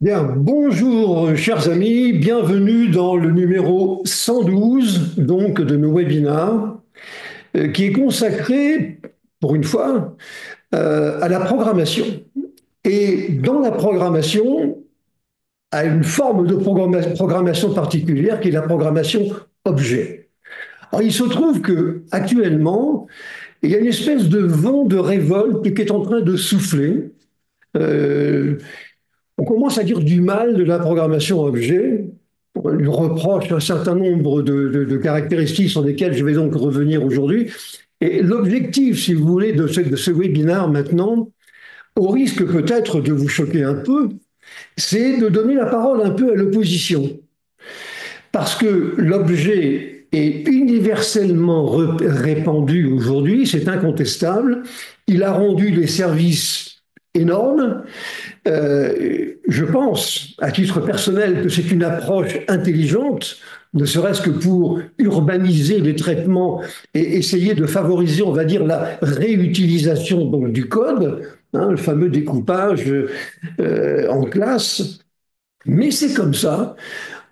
Bien, bonjour chers amis, bienvenue dans le numéro 112 donc de nos webinars qui est consacré pour une fois à la programmation. Et dans la programmation, à une forme de programmation particulière qui est la programmation objet. Alors il se trouve que actuellement, il y a une espèce de vent de révolte qui est en train de souffler. Euh, On commence à dire du mal de la programmation objet. On lui reproche un certain nombre de caractéristiques sur lesquelles je vais donc revenir aujourd'hui. Et l'objectif, si vous voulez, de ce webinaire maintenant, au risque peut-être de vous choquer un peu, c'est de donner la parole un peu à l'opposition. Parce que l'objet est universellement répandu aujourd'hui, c'est incontestable. Il a rendu des services énormes. Je pense, à titre personnel, que c'est une approche intelligente, ne serait-ce que pour urbaniser les traitements et essayer de favoriser, on va dire, la réutilisation donc, du code, hein, le fameux découpage en classe. Mais c'est comme ça,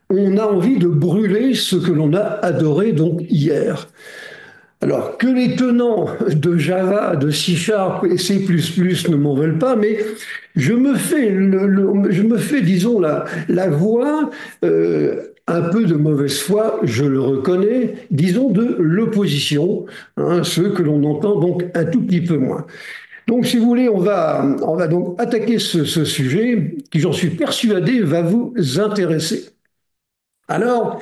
on a envie de brûler ce que l'on a adoré donc hier. Alors, que les tenants de Java, de C Sharp et C++ ne m'en veulent pas, mais je me fais disons, la voix un peu de mauvaise foi, je le reconnais, disons de l'opposition, hein, ceux que l'on entend donc un tout petit peu moins. Donc, si vous voulez, on va donc attaquer ce sujet qui, j'en suis persuadé, va vous intéresser. Alors,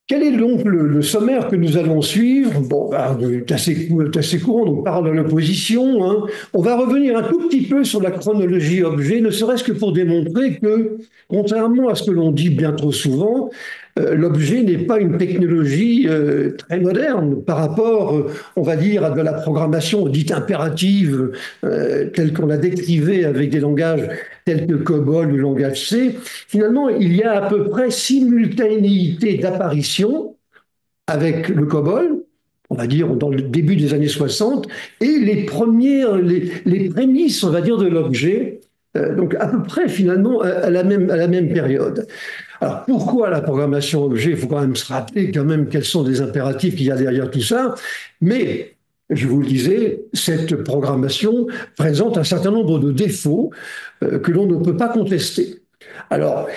quel est donc le sommaire que nous allons suivre? Bon, bah, c'est assez courant, donc parle de l'opposition, hein. On va revenir un tout petit peu sur la chronologie objet, ne serait-ce que pour démontrer que, contrairement à ce que l'on dit bien trop souvent, l'objet n'est pas une technologie très moderne par rapport, on va dire, à de la programmation dite impérative, telle qu'on la décrivait avec des langages tels que COBOL ou langage C. Finalement, il y a à peu près simultanéité d'apparition avec le COBOL, on va dire dans le début des années 60, et les prémices, on va dire, de l'objet, donc à peu près finalement à la même période. Alors pourquoi la programmation objet? Il faut quand même se rappeler quand même quels sont les impératifs qu'il y a derrière tout ça. Mais je vous le disais, cette programmation présente un certain nombre de défauts que l'on ne peut pas contester. Alors,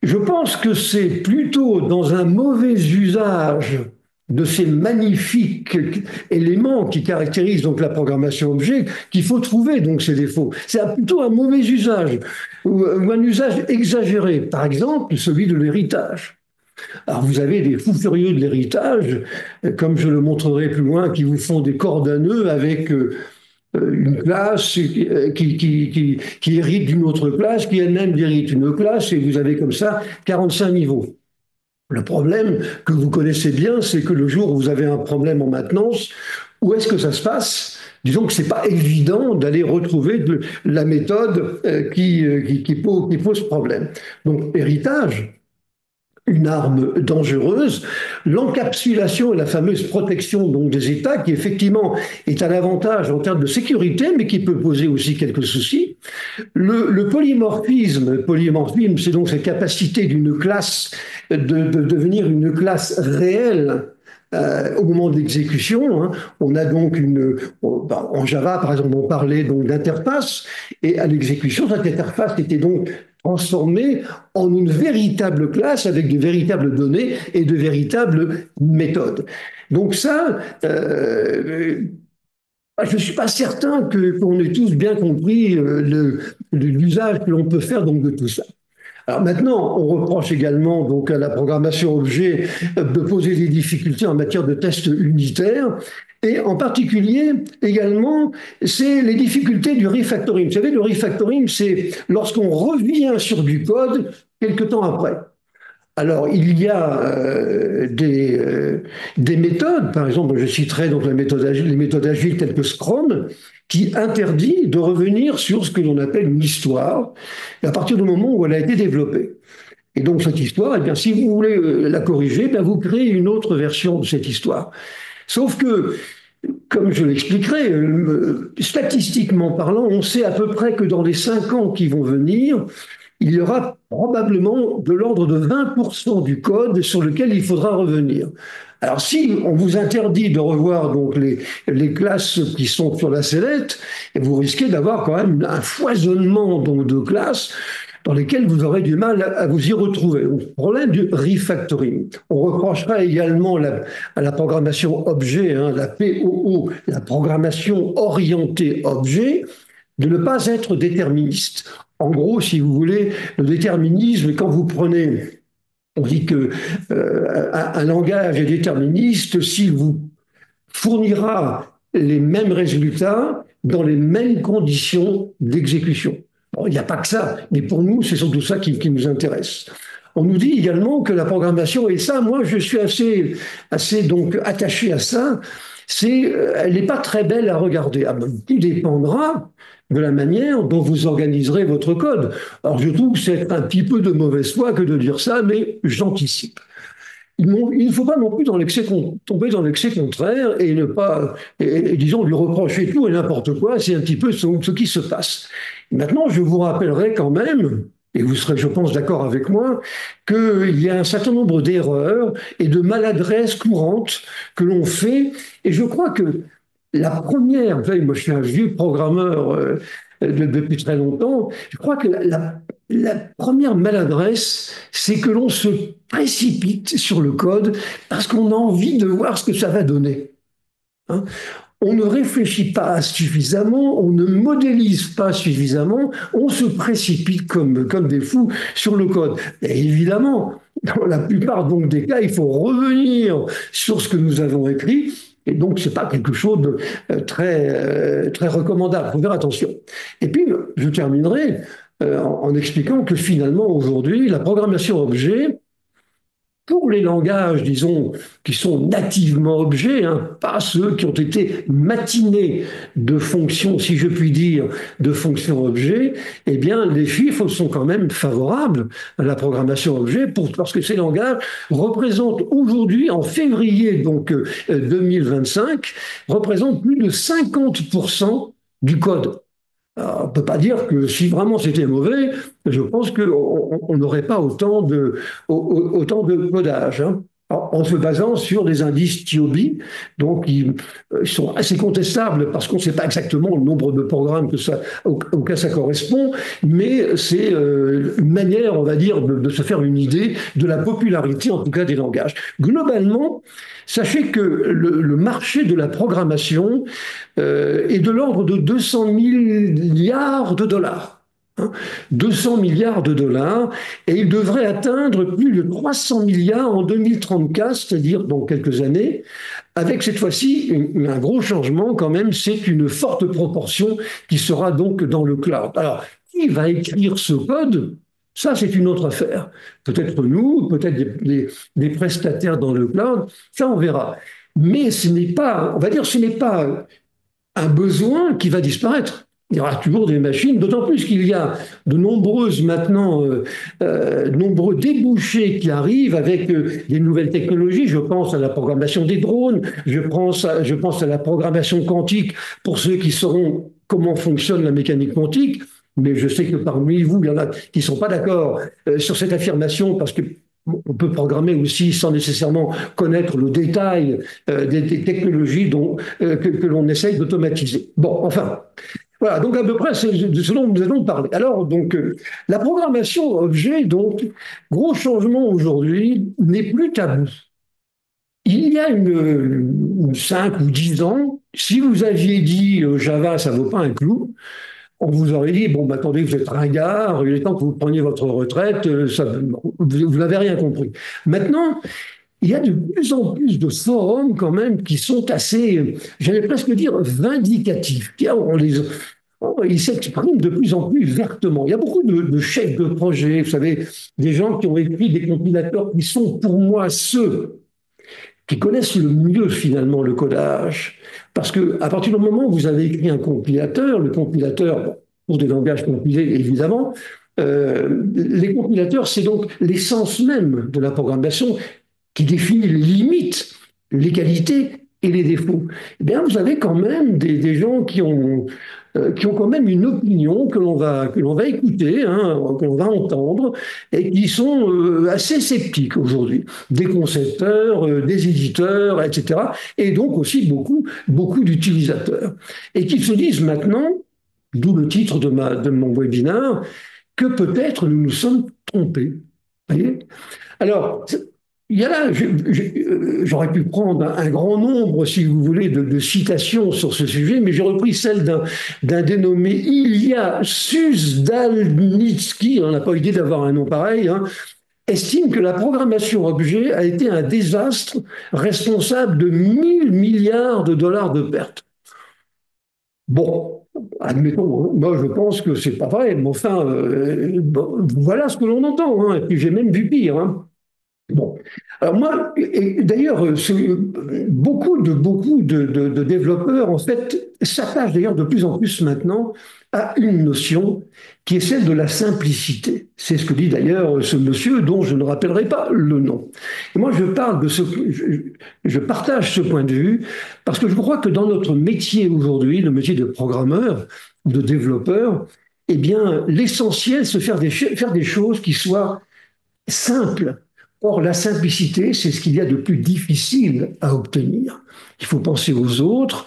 je pense que c'est plutôt dans un mauvais usage de ces magnifiques éléments qui caractérisent donc la programmation objet qu'il faut trouver donc ces défauts. C'est plutôt un mauvais usage ou un usage exagéré. Par exemple, celui de l'héritage. Alors vous avez des fous furieux de l'héritage, comme je le montrerai plus loin, qui vous font des cordes à nœuds avec une classe qui hérite d'une autre classe, qui elle-même hérite d'une classe, et vous avez comme ça 45 niveaux. Le problème que vous connaissez bien, c'est que le jour où vous avez un problème en maintenance, où est-ce que ça se passe? Disons que ce n'est pas évident d'aller retrouver la méthode qui pose problème. Donc, héritage, une arme dangereuse, l'encapsulation et la fameuse protection donc des États, qui effectivement est un avantage en termes de sécurité, mais qui peut poser aussi quelques soucis. Le polymorphisme, c'est donc cette capacité d'une classe de devenir une classe réelle au moment de l'exécution, hein. On a donc en Java, par exemple, on parlait donc d'interface, et à l'exécution, cette interface était donc transformée en une véritable classe avec de véritables données et de véritables méthodes. Donc ça, je ne suis pas certain qu'on ait tous bien compris l'usage que l'on peut faire donc de tout ça. Alors maintenant, on reproche également donc à la programmation objet de poser des difficultés en matière de tests unitaires. Et en particulier, également, c'est les difficultés du refactoring. Vous savez, le refactoring, c'est lorsqu'on revient sur du code quelque temps après. Alors, il y a des méthodes, par exemple, je citerai donc les méthodes agiles telles que Scrum, qui interdit de revenir sur ce que l'on appelle une histoire, à partir du moment où elle a été développée. Et donc, cette histoire, eh bien, si vous voulez la corriger, eh bien, vous créez une autre version de cette histoire. Sauf que, comme je l'expliquerai, statistiquement parlant, on sait à peu près que dans les 5 ans qui vont venir, il y aura probablement de l'ordre de 20% du code sur lequel il faudra revenir. Alors, si on vous interdit de revoir donc les classes qui sont sur la sellette, vous risquez d'avoir quand même un foisonnement donc, de classes dans lesquelles vous aurez du mal à vous y retrouver. Donc, le problème du refactoring. On reprochera également à la programmation objet, hein, la POO, la programmation orientée objet, de ne pas être déterministe. En gros, si vous voulez, le déterminisme, quand vous prenez, on dit que un langage est déterministe s'il vous fournira les mêmes résultats dans les mêmes conditions d'exécution. Bon, il n'y a pas que ça, mais pour nous, c'est surtout ça qui nous intéresse. On nous dit également que la programmation, et ça, moi, je suis assez donc attaché à ça, elle n'est pas très belle à regarder. Ah, ben, tout dépendra de la manière dont vous organiserez votre code. Alors, je trouve que c'est un petit peu de mauvaise foi que de dire ça, mais j'anticipe. Il ne faut pas non plus tomber dans l'excès contraire et ne pas, disons, lui reprocher tout et n'importe quoi. C'est un petit peu ce qui se passe. Maintenant, je vous rappellerai quand même, et vous serez, je pense, d'accord avec moi, qu'il y a un certain nombre d'erreurs et de maladresses courantes que l'on fait. Et je crois que la première, vous savez, moi je suis un vieux programmeur depuis très longtemps, je crois que la première maladresse, c'est que l'on se précipite sur le code parce qu'on a envie de voir ce que ça va donner. Hein. On ne réfléchit pas suffisamment, on ne modélise pas suffisamment, on se précipite comme des fous sur le code. Et évidemment, dans la plupart donc, des cas, il faut revenir sur ce que nous avons écrit. Et donc, ce n'est pas quelque chose de très recommandable. Il faut faire attention. Et puis, je terminerai en expliquant que finalement, aujourd'hui, la programmation objet, pour les langages, disons, qui sont nativement objets, hein, pas ceux qui ont été matinés de fonctions, si je puis dire, de fonctions objets, eh bien, les chiffres sont quand même favorables à la programmation objet parce que ces langages représentent aujourd'hui, en février donc 2025, représentent plus de 50% du code. Alors, on ne peut pas dire que si vraiment c'était mauvais, je pense qu'on n'aurait pas autant de codage. Hein. Alors, en se basant sur des indices TOB, donc ils sont assez contestables parce qu'on ne sait pas exactement le nombre de programmes auquel ça correspond, mais c'est une manière, on va dire, de se faire une idée de la popularité, en tout cas, des langages. Globalement, sachez que le marché de la programmation est de l'ordre de 200 milliards de dollars. 200 milliards de dollars, et il devrait atteindre plus de 300 milliards en 2034, c'est-à-dire dans quelques années, avec cette fois-ci un gros changement quand même, c'est une forte proportion qui sera donc dans le cloud. Alors, qui va écrire ce code? Ça, c'est une autre affaire. Peut-être nous, peut-être des prestataires dans le cloud, ça on verra. Mais ce n'est pas, on va dire, ce n'est pas un besoin qui va disparaître. Il y aura toujours des machines, d'autant plus qu'il y a de nombreux débouchés qui arrivent avec des nouvelles technologies. Je pense à la programmation des drones, je pense à la programmation quantique pour ceux qui sauront comment fonctionne la mécanique quantique. Mais je sais que parmi vous, il y en a qui ne sont pas d'accord sur cette affirmation parce que on peut programmer aussi sans nécessairement connaître le détail des technologies que l'on essaye d'automatiser. Bon, enfin, voilà, donc à peu près c'est de ce dont nous allons parler. Alors, donc, la programmation objet, donc, gros changement aujourd'hui, n'est plus tabou. Il y a 5 ou 10 ans, si vous aviez dit Java, ça ne vaut pas un clou, on vous aurait dit, bon, attendez, vous êtes ringard, il est temps que vous preniez votre retraite, vous n'avez rien compris. Maintenant, il y a de plus en plus de forums quand même qui sont assez, j'allais presque dire, vindicatifs. Ils s'expriment de plus en plus vertement. Il y a beaucoup de chefs de projet, vous savez, des gens qui ont écrit des compilateurs qui sont pour moi ceux qui connaissent le mieux finalement le codage. Parce qu'à partir du moment où vous avez écrit un compilateur, le compilateur, pour des langages compilés évidemment, les compilateurs, c'est donc l'essence même de la programmation qui définit les limites, les qualités et les défauts. Eh bien, vous avez quand même des gens qui ont qui ont quand même une opinion que l'on va écouter, hein, que l'on va entendre, et qui sont assez sceptiques aujourd'hui, des concepteurs, des éditeurs, etc., et donc aussi beaucoup d'utilisateurs, et qui se disent maintenant, d'où le titre de mon webinaire, que peut-être nous nous sommes trompés. Vous voyez. Alors, il y a là, j'aurais pu prendre un grand nombre, si vous voulez, de citations sur ce sujet, mais j'ai repris celle d'un dénommé Ilya Suzdalnitsky, on n'a pas idée d'avoir un nom pareil, hein, estime que la programmation objet a été un désastre responsable de 1 000 milliards de dollars de pertes. Bon, admettons, hein, moi je pense que c'est pas vrai, mais enfin, bon, voilà ce que l'on entend, hein, et puis j'ai même vu pire. Hein. Bon, alors moi, et d'ailleurs, beaucoup de développeurs, en fait, s'attachent d'ailleurs de plus en plus maintenant à une notion qui est celle de la simplicité. C'est ce que dit d'ailleurs ce monsieur dont je ne rappellerai pas le nom. Et moi, je parle de ce, je partage ce point de vue parce que je crois que dans notre métier aujourd'hui, le métier de programmeur ou de développeur, eh bien, l'essentiel, c'est faire des choses qui soient simples. Or, la simplicité, c'est ce qu'il y a de plus difficile à obtenir. Il faut penser aux autres,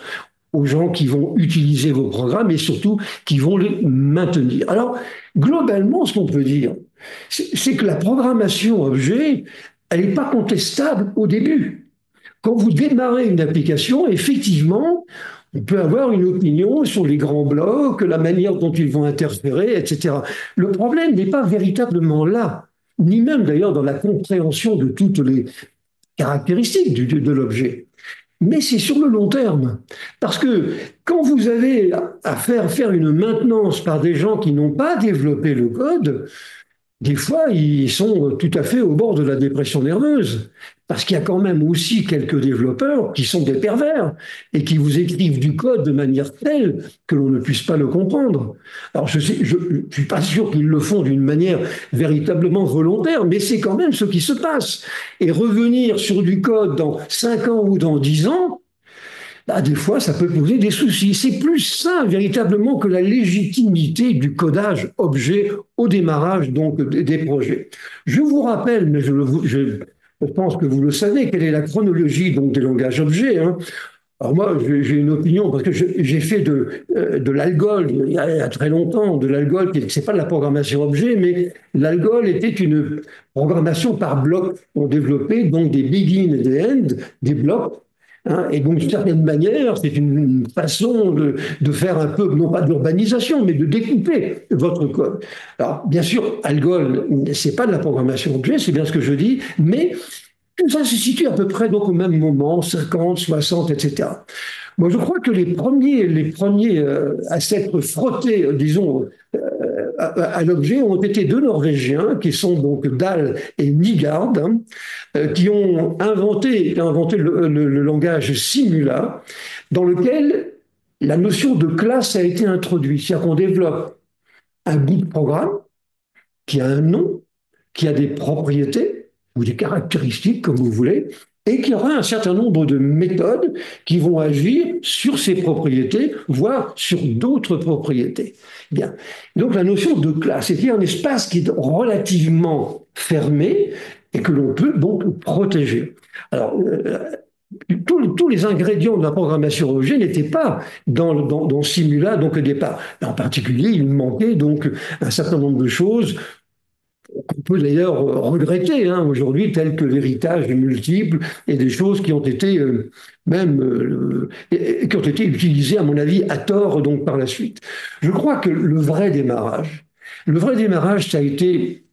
aux gens qui vont utiliser vos programmes et surtout qui vont les maintenir. Alors, globalement, ce qu'on peut dire, c'est que la programmation objet, elle n'est pas contestable au début. Quand vous démarrez une application, effectivement, on peut avoir une opinion sur les grands blocs, la manière dont ils vont interférer, etc. Le problème n'est pas véritablement là, ni même d'ailleurs dans la compréhension de toutes les caractéristiques de l'objet. Mais c'est sur le long terme. Parce que quand vous avez à faire une maintenance par des gens qui n'ont pas développé le code, des fois, ils sont tout à fait au bord de la dépression nerveuse. Parce qu'il y a quand même aussi quelques développeurs qui sont des pervers et qui vous écrivent du code de manière telle que l'on ne puisse pas le comprendre. Alors, je suis pas sûr qu'ils le font d'une manière véritablement volontaire, mais c'est quand même ce qui se passe. Et revenir sur du code dans 5 ans ou dans 10 ans, bah, des fois, ça peut poser des soucis. C'est plus ça, véritablement, que la légitimité du codage objet au démarrage donc des projets. Je vous rappelle, mais je pense que vous le savez, quelle est la chronologie donc des langages objets. Hein. Alors moi, j'ai une opinion, parce que j'ai fait de l'Algol il y a très longtemps, de l'Algol, c'est pas de la programmation objet, mais l'Algol était une programmation par bloc. On développait donc des begin et des end, des blocs. Hein, et donc, d'une certaine manière, c'est une façon de faire un peu, non pas d'urbanisation, mais de découper votre code. Alors, bien sûr, Algol, c'est pas de la programmation objet, c'est bien ce que je dis, mais tout ça se situe à peu près donc au même moment, 50, 60, etc. Moi, je crois que les premiers à s'être frottés, disons, à l'objet ont été deux Norvégiens, qui sont donc Dahl et Nygaard, hein, qui ont inventé le langage Simula, dans lequel la notion de classe a été introduite. C'est-à-dire qu'on développe un bout de programme qui a un nom, qui a des propriétés ou des caractéristiques, comme vous voulez, et qui aura un certain nombre de méthodes qui vont agir sur ces propriétés, voire sur d'autres propriétés. Bien. Donc la notion de classe, c'est un espace qui est relativement fermé et que l'on peut donc protéger. Alors, tous les ingrédients de la programmation objet n'étaient pas dans Simula, donc au départ. En particulier, il manquait donc un certain nombre de choses qu'on peut d'ailleurs regretter hein, aujourd'hui, telles que l'héritage multiple et des choses qui ont été qui ont été utilisées, à mon avis, à tort donc par la suite. Je crois que le vrai démarrage, ça a été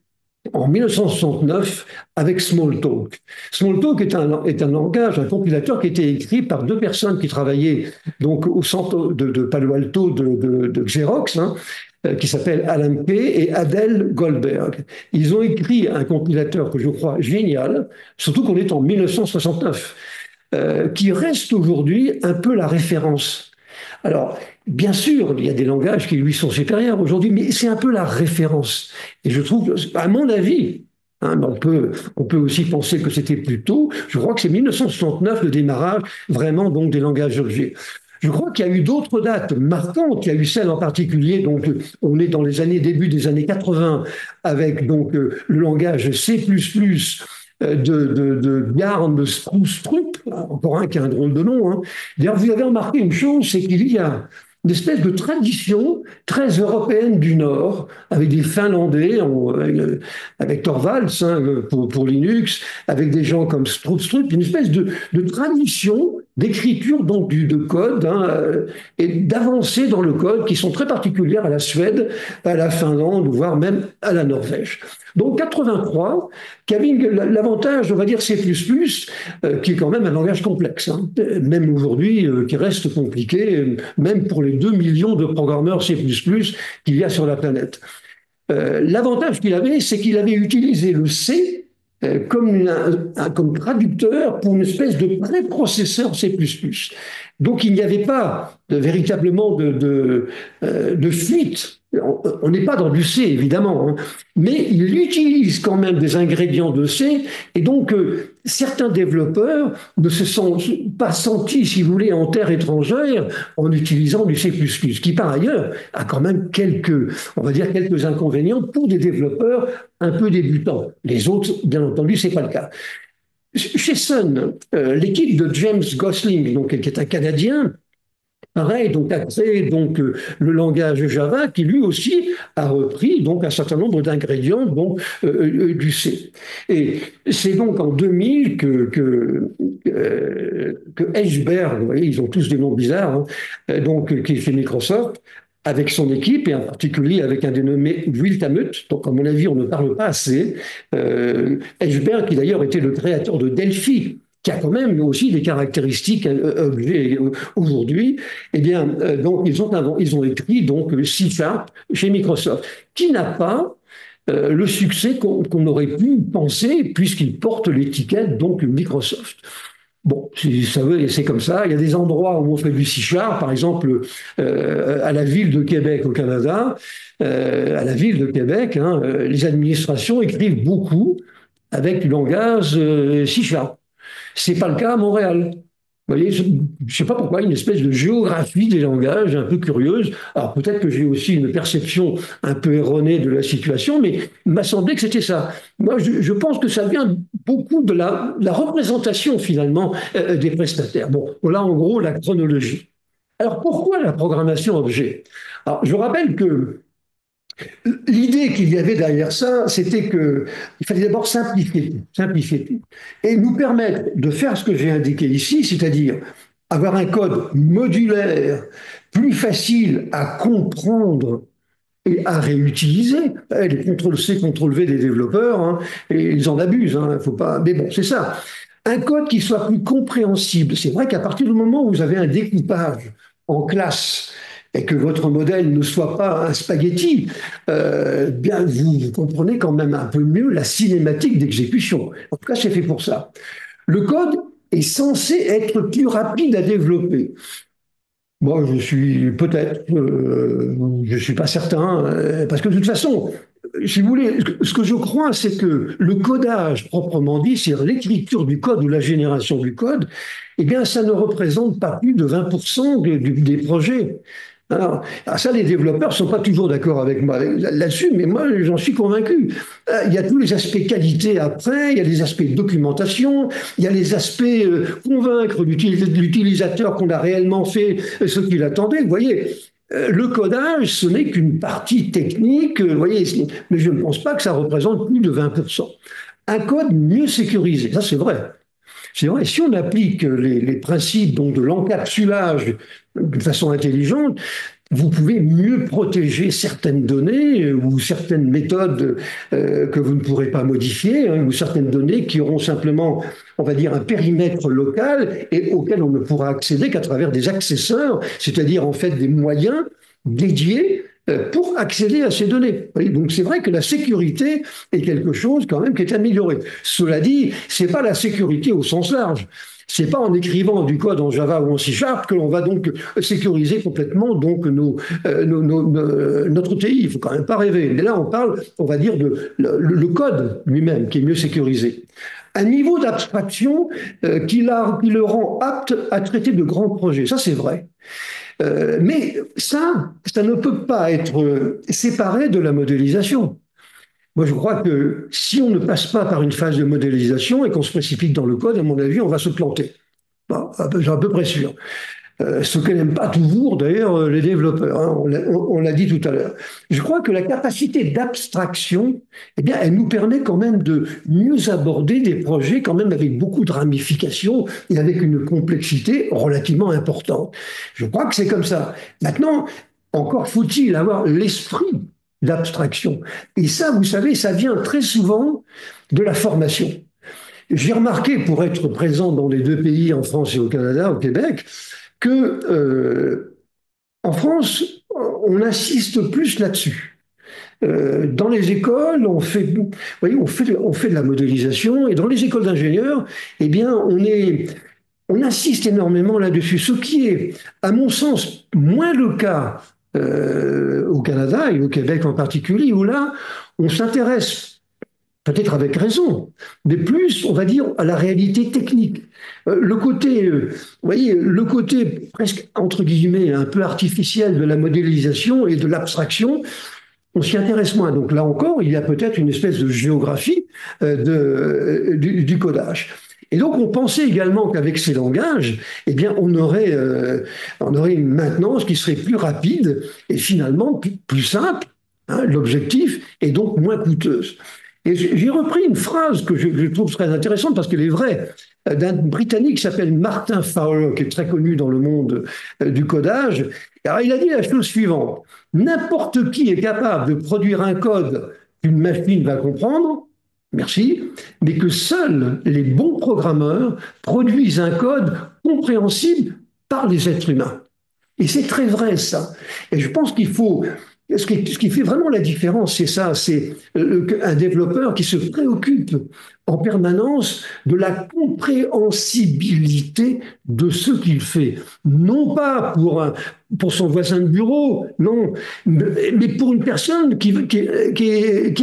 en 1969 avec Smalltalk. Smalltalk est un langage, un compilateur qui était écrit par deux personnes qui travaillaient donc au centre de Palo Alto de Xerox, hein, qui s'appellent Alan Kay et Adel Goldberg. Ils ont écrit un compilateur que je crois génial, surtout qu'on est en 1969, qui reste aujourd'hui un peu la référence. Alors, bien sûr, il y a des langages qui lui sont supérieurs aujourd'hui, mais c'est un peu la référence. Et je trouve, à mon avis, hein, on peut aussi penser que c'était plus tôt, je crois que c'est 1969 le démarrage vraiment donc des langages objets. Je crois qu'il y a eu d'autres dates marquantes. Il y a eu celle en particulier, donc on est dans les années début des années 80 avec donc le langage C++ de Garn Strup, encore un qui a un drôle de nom. Hein. D'ailleurs, vous avez remarqué une chose, c'est qu'il y a une espèce de tradition très européenne du Nord, avec des Finlandais, avec Torvalds hein, pour Linux, avec des gens comme Strup, une espèce de tradition d'écriture donc de code hein, et d'avancées dans le code qui sont très particulières à la Suède, à la Finlande, voire même à la Norvège. Donc 83, qui avait l'avantage, on va dire C++, qui est quand même un langage complexe, hein, même aujourd'hui, qui reste compliqué, même pour les 2 millions de programmeurs C++ qu'il y a sur la planète. L'avantage qu'il avait, c'est qu'il avait utilisé le C comme traducteur pour une espèce de préprocesseur C++. Donc il n'y avait pas véritablement de fuite. On n'est pas dans du C, évidemment, hein, mais il utilise quand même des ingrédients de C, et donc certains développeurs ne se sont pas sentis, si vous voulez, en terre étrangère en utilisant du C++, qui par ailleurs a quand même on va dire quelques inconvénients pour des développeurs un peu débutants. Les autres, bien entendu, c'est pas le cas. Chez Sun, l'équipe de James Gosling, donc, qui est un Canadien, pareil, donc a créé donc le langage Java qui lui aussi a repris donc un certain nombre d'ingrédients donc du C. Et c'est donc en 2000 que Edgeberg, vous voyez, ils ont tous des noms bizarres, hein, donc qui est chez Microsoft, avec son équipe et en particulier avec un dénommé Will Tamut, donc à mon avis on ne parle pas assez. Edgeberg qui d'ailleurs était le créateur de Delphi, qui a quand même aussi des caractéristiques objets aujourd'hui, eh bien, donc ils ont écrit donc C# chez Microsoft, qui n'a pas le succès qu'on aurait pu penser puisqu'il porte l'étiquette donc Microsoft. Bon, c'est comme ça. Il y a des endroits où on fait du C#, par exemple à la ville de Québec au Canada, à la ville de Québec, hein, les administrations écrivent beaucoup avec du langage C#. C'est pas le cas à Montréal. Vous voyez, je ne sais pas pourquoi, une espèce de géographie des langages un peu curieuse. Alors peut-être que j'ai aussi une perception un peu erronée de la situation, mais il m'a semblé que c'était ça. Moi, je pense que ça vient beaucoup de la représentation finalement des prestataires. Bon, voilà en gros la chronologie. Alors pourquoi la programmation objet? Alors je rappelle que l'idée qu'il y avait derrière ça, c'était qu'il fallait d'abord simplifier tout, et nous permettre de faire ce que j'ai indiqué ici, c'est-à-dire avoir un code modulaire, plus facile à comprendre et à réutiliser. Les CTRL-C, CTRL-V des développeurs, hein, et ils en abusent, hein, faut pas. Mais bon, c'est ça. Un code qui soit plus compréhensible. C'est vrai qu'à partir du moment où vous avez un découpage en classe, et que votre modèle ne soit pas un spaghetti, bien vous comprenez quand même un peu mieux la cinématique d'exécution. En tout cas, c'est fait pour ça. Le code est censé être plus rapide à développer. Moi, je suis peut-être, je suis pas certain, parce que de toute façon, si vous voulez, ce que je crois, c'est que le codage proprement dit, c'est l'écriture du code ou la génération du code, eh bien, ça ne représente pas plus de 20% des projets. Alors, ça, les développeurs ne sont pas toujours d'accord avec moi là-dessus, mais moi, j'en suis convaincu. Il y a tous les aspects qualité après, il y a les aspects documentation, il y a les aspects convaincre l'utilisateur qu'on a réellement fait ce qu'il attendait. Vous voyez, le codage, ce n'est qu'une partie technique, vous voyez, mais je ne pense pas que ça représente plus de 20%. Un code mieux sécurisé, ça c'est vrai. C'est vrai, si on applique les principes donc, de l'encapsulage de façon intelligente, vous pouvez mieux protéger certaines données ou certaines méthodes que vous ne pourrez pas modifier, hein, ou certaines données qui auront simplement, on va dire, un périmètre local et auquel on ne pourra accéder qu'à travers des accesseurs, c'est-à-dire en fait des moyens dédiés pour accéder à ces données. Donc c'est vrai que la sécurité est quelque chose quand même qui est amélioré. Cela dit, c'est pas la sécurité au sens large. C'est pas en écrivant du code en Java ou en C# que l'on va donc sécuriser complètement donc notre TI. Il faut quand même pas rêver. Mais là, on parle, on va dire, de le code lui-même qui est mieux sécurisé. un niveau d'abstraction qui le rend apte à traiter de grands projets. Ça, c'est vrai. Mais ça ne peut pas être séparé de la modélisation. Moi, je crois que si on ne passe pas par une phase de modélisation et qu'on se précipite dans le code, à mon avis, on va se planter. Bon, j'en à peu près sûr. Ce que n'aiment pas toujours, d'ailleurs, les développeurs. Hein, on l'a dit tout à l'heure. Je crois que la capacité d'abstraction, eh bien, elle nous permet quand même de mieux aborder des projets, quand même avec beaucoup de ramifications et avec une complexité relativement importante. Je crois que c'est comme ça. Maintenant, encore faut-il avoir l'esprit d'abstraction. Et ça, vous savez, ça vient très souvent de la formation. J'ai remarqué, pour être présent dans les deux pays, en France et au Canada, au Québec, que en France, on insiste plus là-dessus. Dans les écoles, vous voyez, on fait de la modélisation, et dans les écoles d'ingénieurs, eh bien, on insiste énormément là-dessus, ce qui est, à mon sens, moins le cas au Canada et au Québec en particulier, où là, on s'intéresse peut-être avec raison, mais plus, on va dire, à la réalité technique. Le côté, vous voyez, le côté presque, entre guillemets, un peu artificiel de la modélisation et de l'abstraction, on s'y intéresse moins. Donc là encore, il y a peut-être une espèce de géographie du codage. Et donc, on pensait également qu'avec ces langages, eh bien, on aurait une maintenance qui serait plus rapide et finalement plus simple, hein, l'objectif, et donc moins coûteuse. Et j'ai repris une phrase que je trouve très intéressante parce qu'elle est vraie, d'un Britannique qui s'appelle Martin Fowler, qui est très connu dans le monde du codage. Alors, il a dit la chose suivante: n'importe qui est capable de produire un code qu'une machine va comprendre, merci, mais que seuls les bons programmeurs produisent un code compréhensible par les êtres humains. Et c'est très vrai, ça. Et je pense qu'il faut... Ce qui fait vraiment la différence, c'est ça, c'est un développeur qui se préoccupe en permanence de la compréhensibilité de ce qu'il fait. Non pas pour son voisin de bureau, non, mais pour une personne qui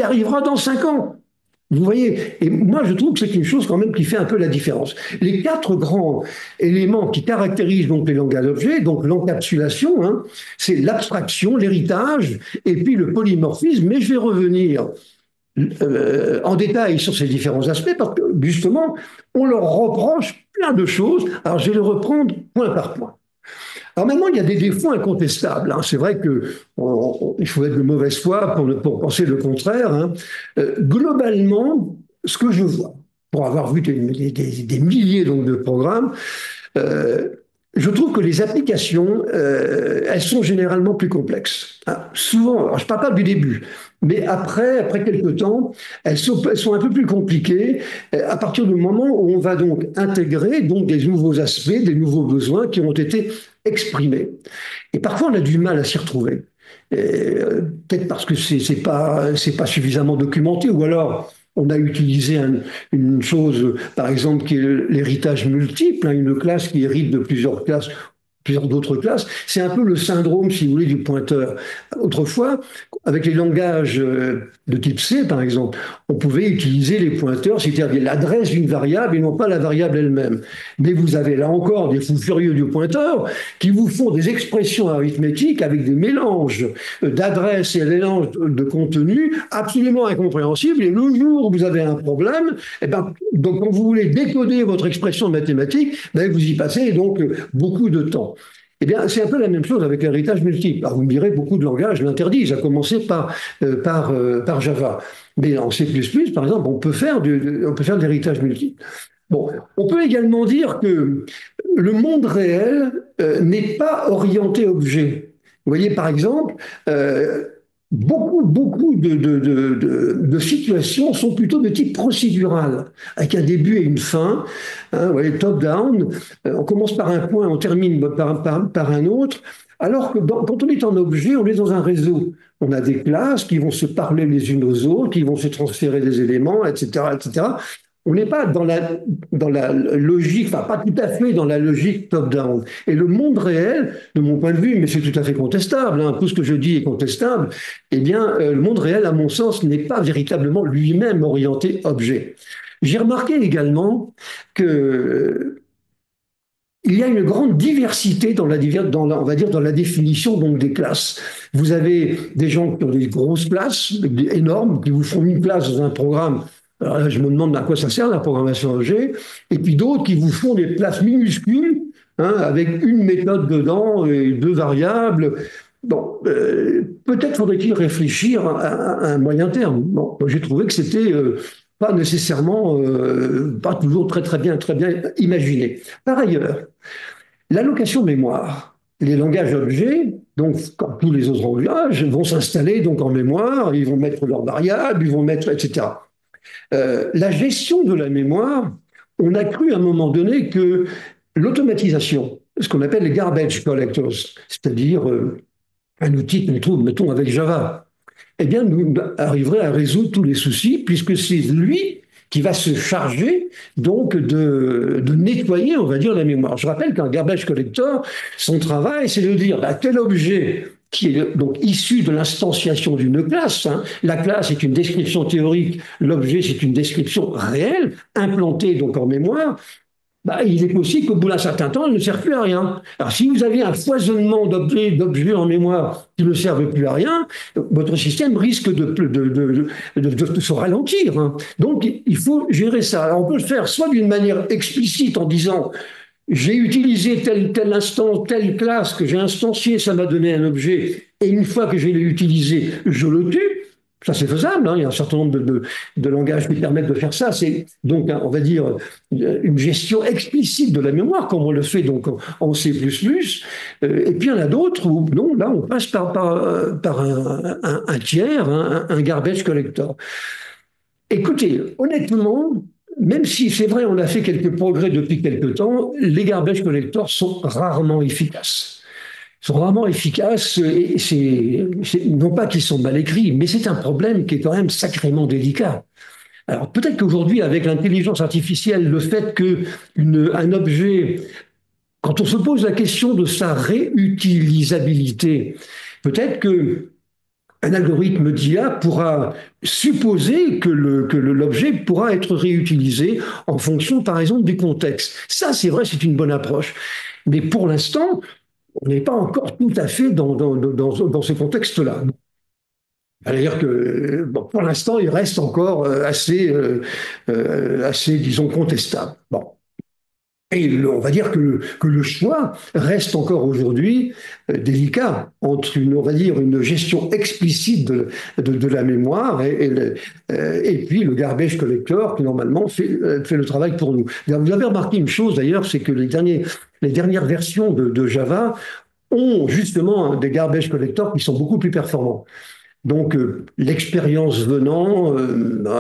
arrivera dans 5 ans. Vous voyez, et moi je trouve que c'est une chose quand même qui fait un peu la différence. Les 4 grands éléments qui caractérisent donc les langages objets, donc l'encapsulation, hein, c'est l'abstraction, l'héritage, et puis le polymorphisme. Mais je vais revenir en détail sur ces différents aspects parce que justement, on leur reproche plein de choses. Alors je vais les reprendre point par point. Alors maintenant, il y a des défauts incontestables. Hein. C'est vrai qu'il faut être de mauvaise foi pour penser le contraire. Hein. Globalement, ce que je vois, pour avoir vu des milliers donc, de programmes, je trouve que les applications, elles sont généralement plus complexes. Hein. Souvent, alors je ne parle pas du début, mais après quelques temps, elles sont un peu plus compliquées à partir du moment où on va donc intégrer donc, des nouveaux aspects, des nouveaux besoins qui ont été exprimés. Et parfois, on a du mal à s'y retrouver. Peut-être parce que c'est pas suffisamment documenté, ou alors on a utilisé une chose, par exemple, qui est l'héritage multiple, hein, une classe qui hérite de plusieurs classes, plusieurs d'autres classes. C'est un peu le syndrome, si vous voulez, du pointeur. Autrefois, avec les langages de type C, par exemple, on pouvait utiliser les pointeurs, c'est-à-dire l'adresse d'une variable et non pas la variable elle-même. Mais vous avez là encore des fous furieux du pointeur qui vous font des expressions arithmétiques avec des mélanges d'adresses et des mélanges de contenu absolument incompréhensibles. Et le jour où vous avez un problème, eh ben, donc quand vous voulez décoder votre expression mathématique, ben, vous y passez donc beaucoup de temps. Eh bien, c'est un peu la même chose avec l'héritage multiple. Alors, vous me direz, beaucoup de langages l'interdisent, à commencer par Java. Mais en C++, par exemple, on peut faire de l'héritage multiple. Bon, on peut également dire que le monde réel n'est pas orienté objet. Vous voyez, par exemple, beaucoup de situations sont plutôt de type procédural, avec un début et une fin. Hein, vous voyez, top-down, on commence par un point, on termine par un autre. Alors que quand on est en objet, on est dans un réseau. On a des classes qui vont se parler les unes aux autres, qui vont se transférer des éléments, etc., etc. On n'est pas dans la logique, enfin pas tout à fait dans la logique top-down. Et le monde réel, de mon point de vue, mais c'est tout à fait contestable, hein, tout ce que je dis est contestable, eh bien, le monde réel, à mon sens, n'est pas véritablement lui-même orienté objet. J'ai remarqué également que il y a une grande diversité on va dire, dans la définition donc, des classes. Vous avez des gens qui ont des grosses classes, énormes, qui vous font une classe dans un programme. Alors là, je me demande à quoi ça sert la programmation objet. Et puis d'autres qui vous font des classes minuscules, hein, avec une méthode dedans et deux variables. Bon, peut-être faudrait-il réfléchir à un moyen terme. Bon, j'ai trouvé que c'était pas nécessairement, pas toujours très bien imaginé. Par ailleurs, l'allocation mémoire, les langages objets, donc comme tous les autres langages, vont s'installer donc en mémoire, ils vont mettre leurs variables, ils vont mettre, etc. La gestion de la mémoire, on a cru à un moment donné que l'automatisation, ce qu'on appelle les garbage collectors, c'est-à-dire un outil qu'on trouve, mettons, avec Java, eh bien, nous arriverait à résoudre tous les soucis, puisque c'est lui qui va se charger donc de nettoyer, on va dire, la mémoire. Je rappelle qu'un garbage collector, son travail, c'est de dire bah, tel objet qui est donc issu de l'instanciation d'une classe. Hein. La classe est une description théorique, l'objet c'est une description réelle, implantée donc en mémoire. Bah, il est possible qu'au bout d'un certain temps, elle ne sert plus à rien. Alors, si vous avez un foisonnement d'objets en mémoire qui ne servent plus à rien, votre système risque de se ralentir. Hein. Donc, il faut gérer ça. Alors, on peut le faire soit d'une manière explicite en disant j'ai utilisé tel instant, telle classe que j'ai instanciée, ça m'a donné un objet, et une fois que je l'ai utilisé, je le tue. Ça, c'est faisable. Hein. Il y a un certain nombre de langages qui permettent de faire ça. C'est donc, on va dire, une gestion explicite de la mémoire, comme on le fait donc en C++. Et puis, il y en a d'autres où, non, là, on passe par un tiers, un garbage collector. Écoutez, honnêtement, même si c'est vrai, on a fait quelques progrès depuis quelques temps, les garbage collectors sont rarement efficaces. Sont rarement efficaces, et non pas qu'ils sont mal écrits, mais c'est un problème qui est quand même sacrément délicat. Alors peut-être qu'aujourd'hui, avec l'intelligence artificielle, le fait qu'un objet, quand on se pose la question de sa réutilisabilité, peut-être que un algorithme d'IA pourra supposer que l'objet pourra être réutilisé en fonction, par exemple, du contexte. Ça, c'est vrai, c'est une bonne approche. Mais pour l'instant, on n'est pas encore tout à fait dans ce contexte-là. C'est-à-dire que, bon, pour l'instant, il reste encore assez, disons, contestable. Bon. Et on va dire que le choix reste encore aujourd'hui délicat entre on va dire, une gestion explicite de la mémoire et puis le garbage collector qui normalement fait le travail pour nous. Vous avez remarqué une chose d'ailleurs, c'est que les dernières versions de Java ont justement des garbage collectors qui sont beaucoup plus performants. Donc, l'expérience venant,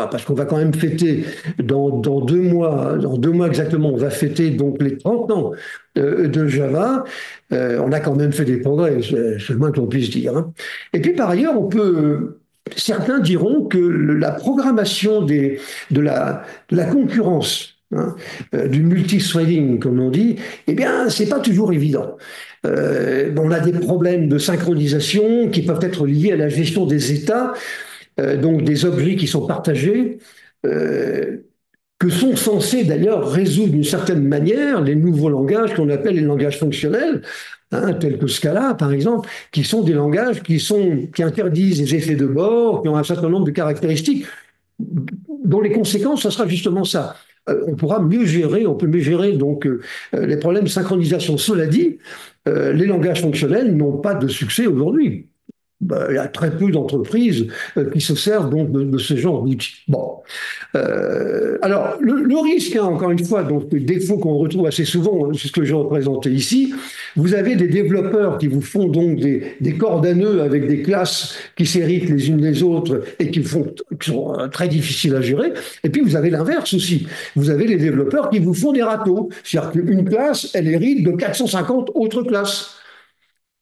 parce qu'on va quand même fêter dans 2 mois, dans 2 mois exactement, on va fêter donc les 30 ans de Java. On a quand même fait des progrès, c'est le moins que l'on puisse dire. Hein. Et puis, par ailleurs, certains diront que la programmation de la concurrence, hein, du multithreading, comme on dit, eh bien, c'est pas toujours évident. On a des problèmes de synchronisation qui peuvent être liés à la gestion des états, donc des objets qui sont partagés, que sont censés d'ailleurs résoudre d'une certaine manière les nouveaux langages qu'on appelle les langages fonctionnels, hein, tels que Scala par exemple, qui sont des langages qui interdisent les effets de bord, qui ont un certain nombre de caractéristiques dont les conséquences, ça sera justement ça. On pourra mieux gérer, on peut mieux gérer donc les problèmes de synchronisation. Cela dit, les langages fonctionnels n'ont pas de succès aujourd'hui. Il y a très peu d'entreprises qui se servent donc de ce genre d'outils. Bon. Alors, le risque, hein, encore une fois, donc le défaut qu'on retrouve assez souvent, hein, c'est ce que j'ai représenté ici, vous avez des développeurs qui vous font donc des cordes à nœuds avec des classes qui s'héritent les unes les autres et qui sont très difficiles à gérer. Et puis, vous avez l'inverse aussi. Vous avez les développeurs qui vous font des râteaux. C'est-à-dire qu'une classe, elle hérite de 450 autres classes.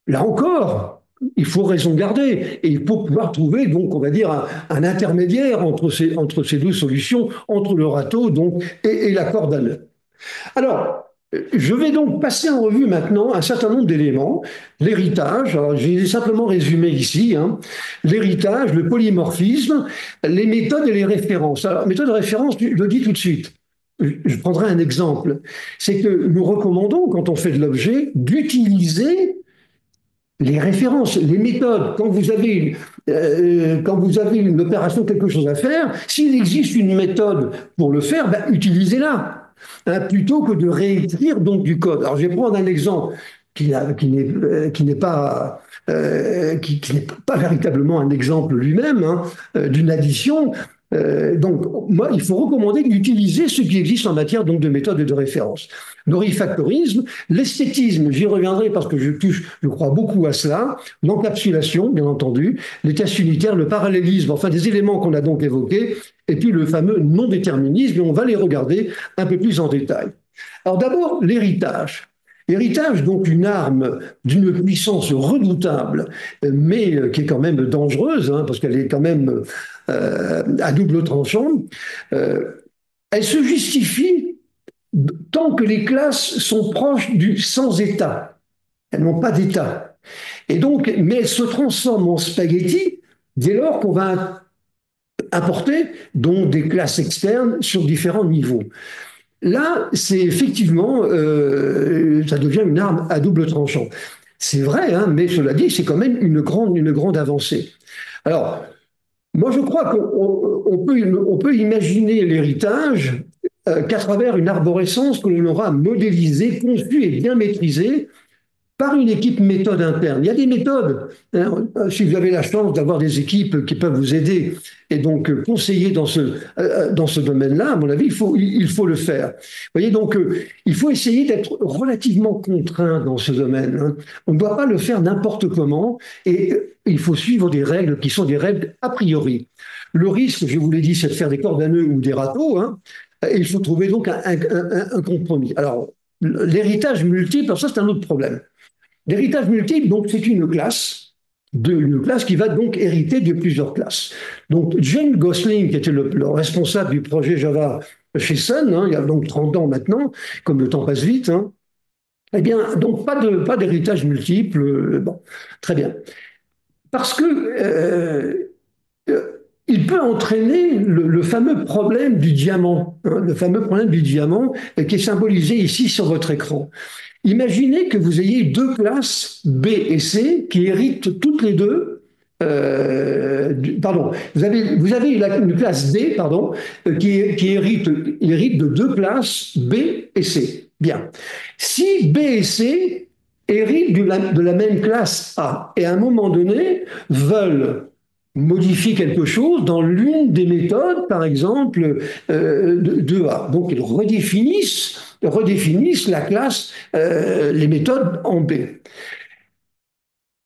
Là encore, il faut raison garder et il faut pouvoir trouver donc on va dire un intermédiaire entre ces deux solutions, entre le râteau donc et la corde à nœud. Alors Je vais donc passer en revue maintenant un certain nombre d'éléments. L'héritage, alors je les ai simplement résumés ici, hein. L'héritage, le polymorphisme, les méthodes et les références. Alors, méthode de référence, je le dis tout de suite. Je prendrai un exemple. C'est que nous recommandons, quand on fait de l'objet, d'utiliser les références, les méthodes. Quand vous avez une opération, quelque chose à faire, s'il existe une méthode pour le faire, ben, utilisez-la. Hein, plutôt que de réécrire donc du code. Alors je vais prendre un exemple qui n'est pas, qui n'est pas véritablement un exemple lui-même, hein, d'une addition. Donc, moi, il faut recommander d'utiliser ce qui existe en matière donc, de méthode et de référence. Le refactorisme, l'esthétisme, j'y reviendrai parce que je touche, je crois beaucoup à cela, l'encapsulation, bien entendu, les tests unitaires, le parallélisme, enfin des éléments qu'on a donc évoqués, et puis le fameux non-déterminisme, et on va les regarder un peu plus en détail. Alors d'abord, l'héritage. L'héritage, donc une arme d'une puissance redoutable, mais qui est quand même dangereuse, hein, parce qu'elle est quand même à double tranchant, elle se justifie tant que les classes sont proches du sans-état. Elles n'ont pas d'état. Et donc, mais elles se transforment en spaghettis dès lors qu'on va importer donc des classes externes sur différents niveaux. Là, c'est effectivement, ça devient une arme à double tranchant. C'est vrai, hein, mais cela dit, c'est quand même une grande avancée. Alors, moi, je crois on peut imaginer l'héritage qu'à travers une arborescence que l'on aura modélisée, conçue et bien maîtrisée par une équipe méthode interne. Il y a des méthodes, hein, si vous avez la chance d'avoir des équipes qui peuvent vous aider et donc conseiller dans ce domaine-là, à mon avis, il faut le faire. Vous voyez, donc il faut essayer d'être relativement contraint dans ce domaine, hein. On ne doit pas le faire n'importe comment et il faut suivre des règles qui sont des règles a priori. Le risque, je vous l'ai dit, c'est de faire des cordes à nœuds ou des râteaux, hein, et il faut trouver donc un compromis. Alors, l'héritage multiple, alors ça c'est un autre problème. L'héritage multiple, donc, c'est une classe qui va donc hériter de plusieurs classes. Donc, Jane Gosling, qui était le responsable du projet Java chez Sun, hein, il y a donc 30 ans maintenant, comme le temps passe vite, hein, eh bien, donc, pas d'héritage multiple. Bon, très bien. Parce que il peut entraîner le fameux problème du diamant, hein, le fameux problème du diamant qui est symbolisé ici sur votre écran. Imaginez que vous ayez deux classes B et C qui héritent toutes les deux. Pardon, vous avez une classe D, pardon, qui hérite de deux classes B et C. Bien. Si B et C héritent de la même classe A et à un moment donné veulent modifier quelque chose dans l'une des méthodes, par exemple, de A. Donc, ils redéfinissent la classe, les méthodes en B.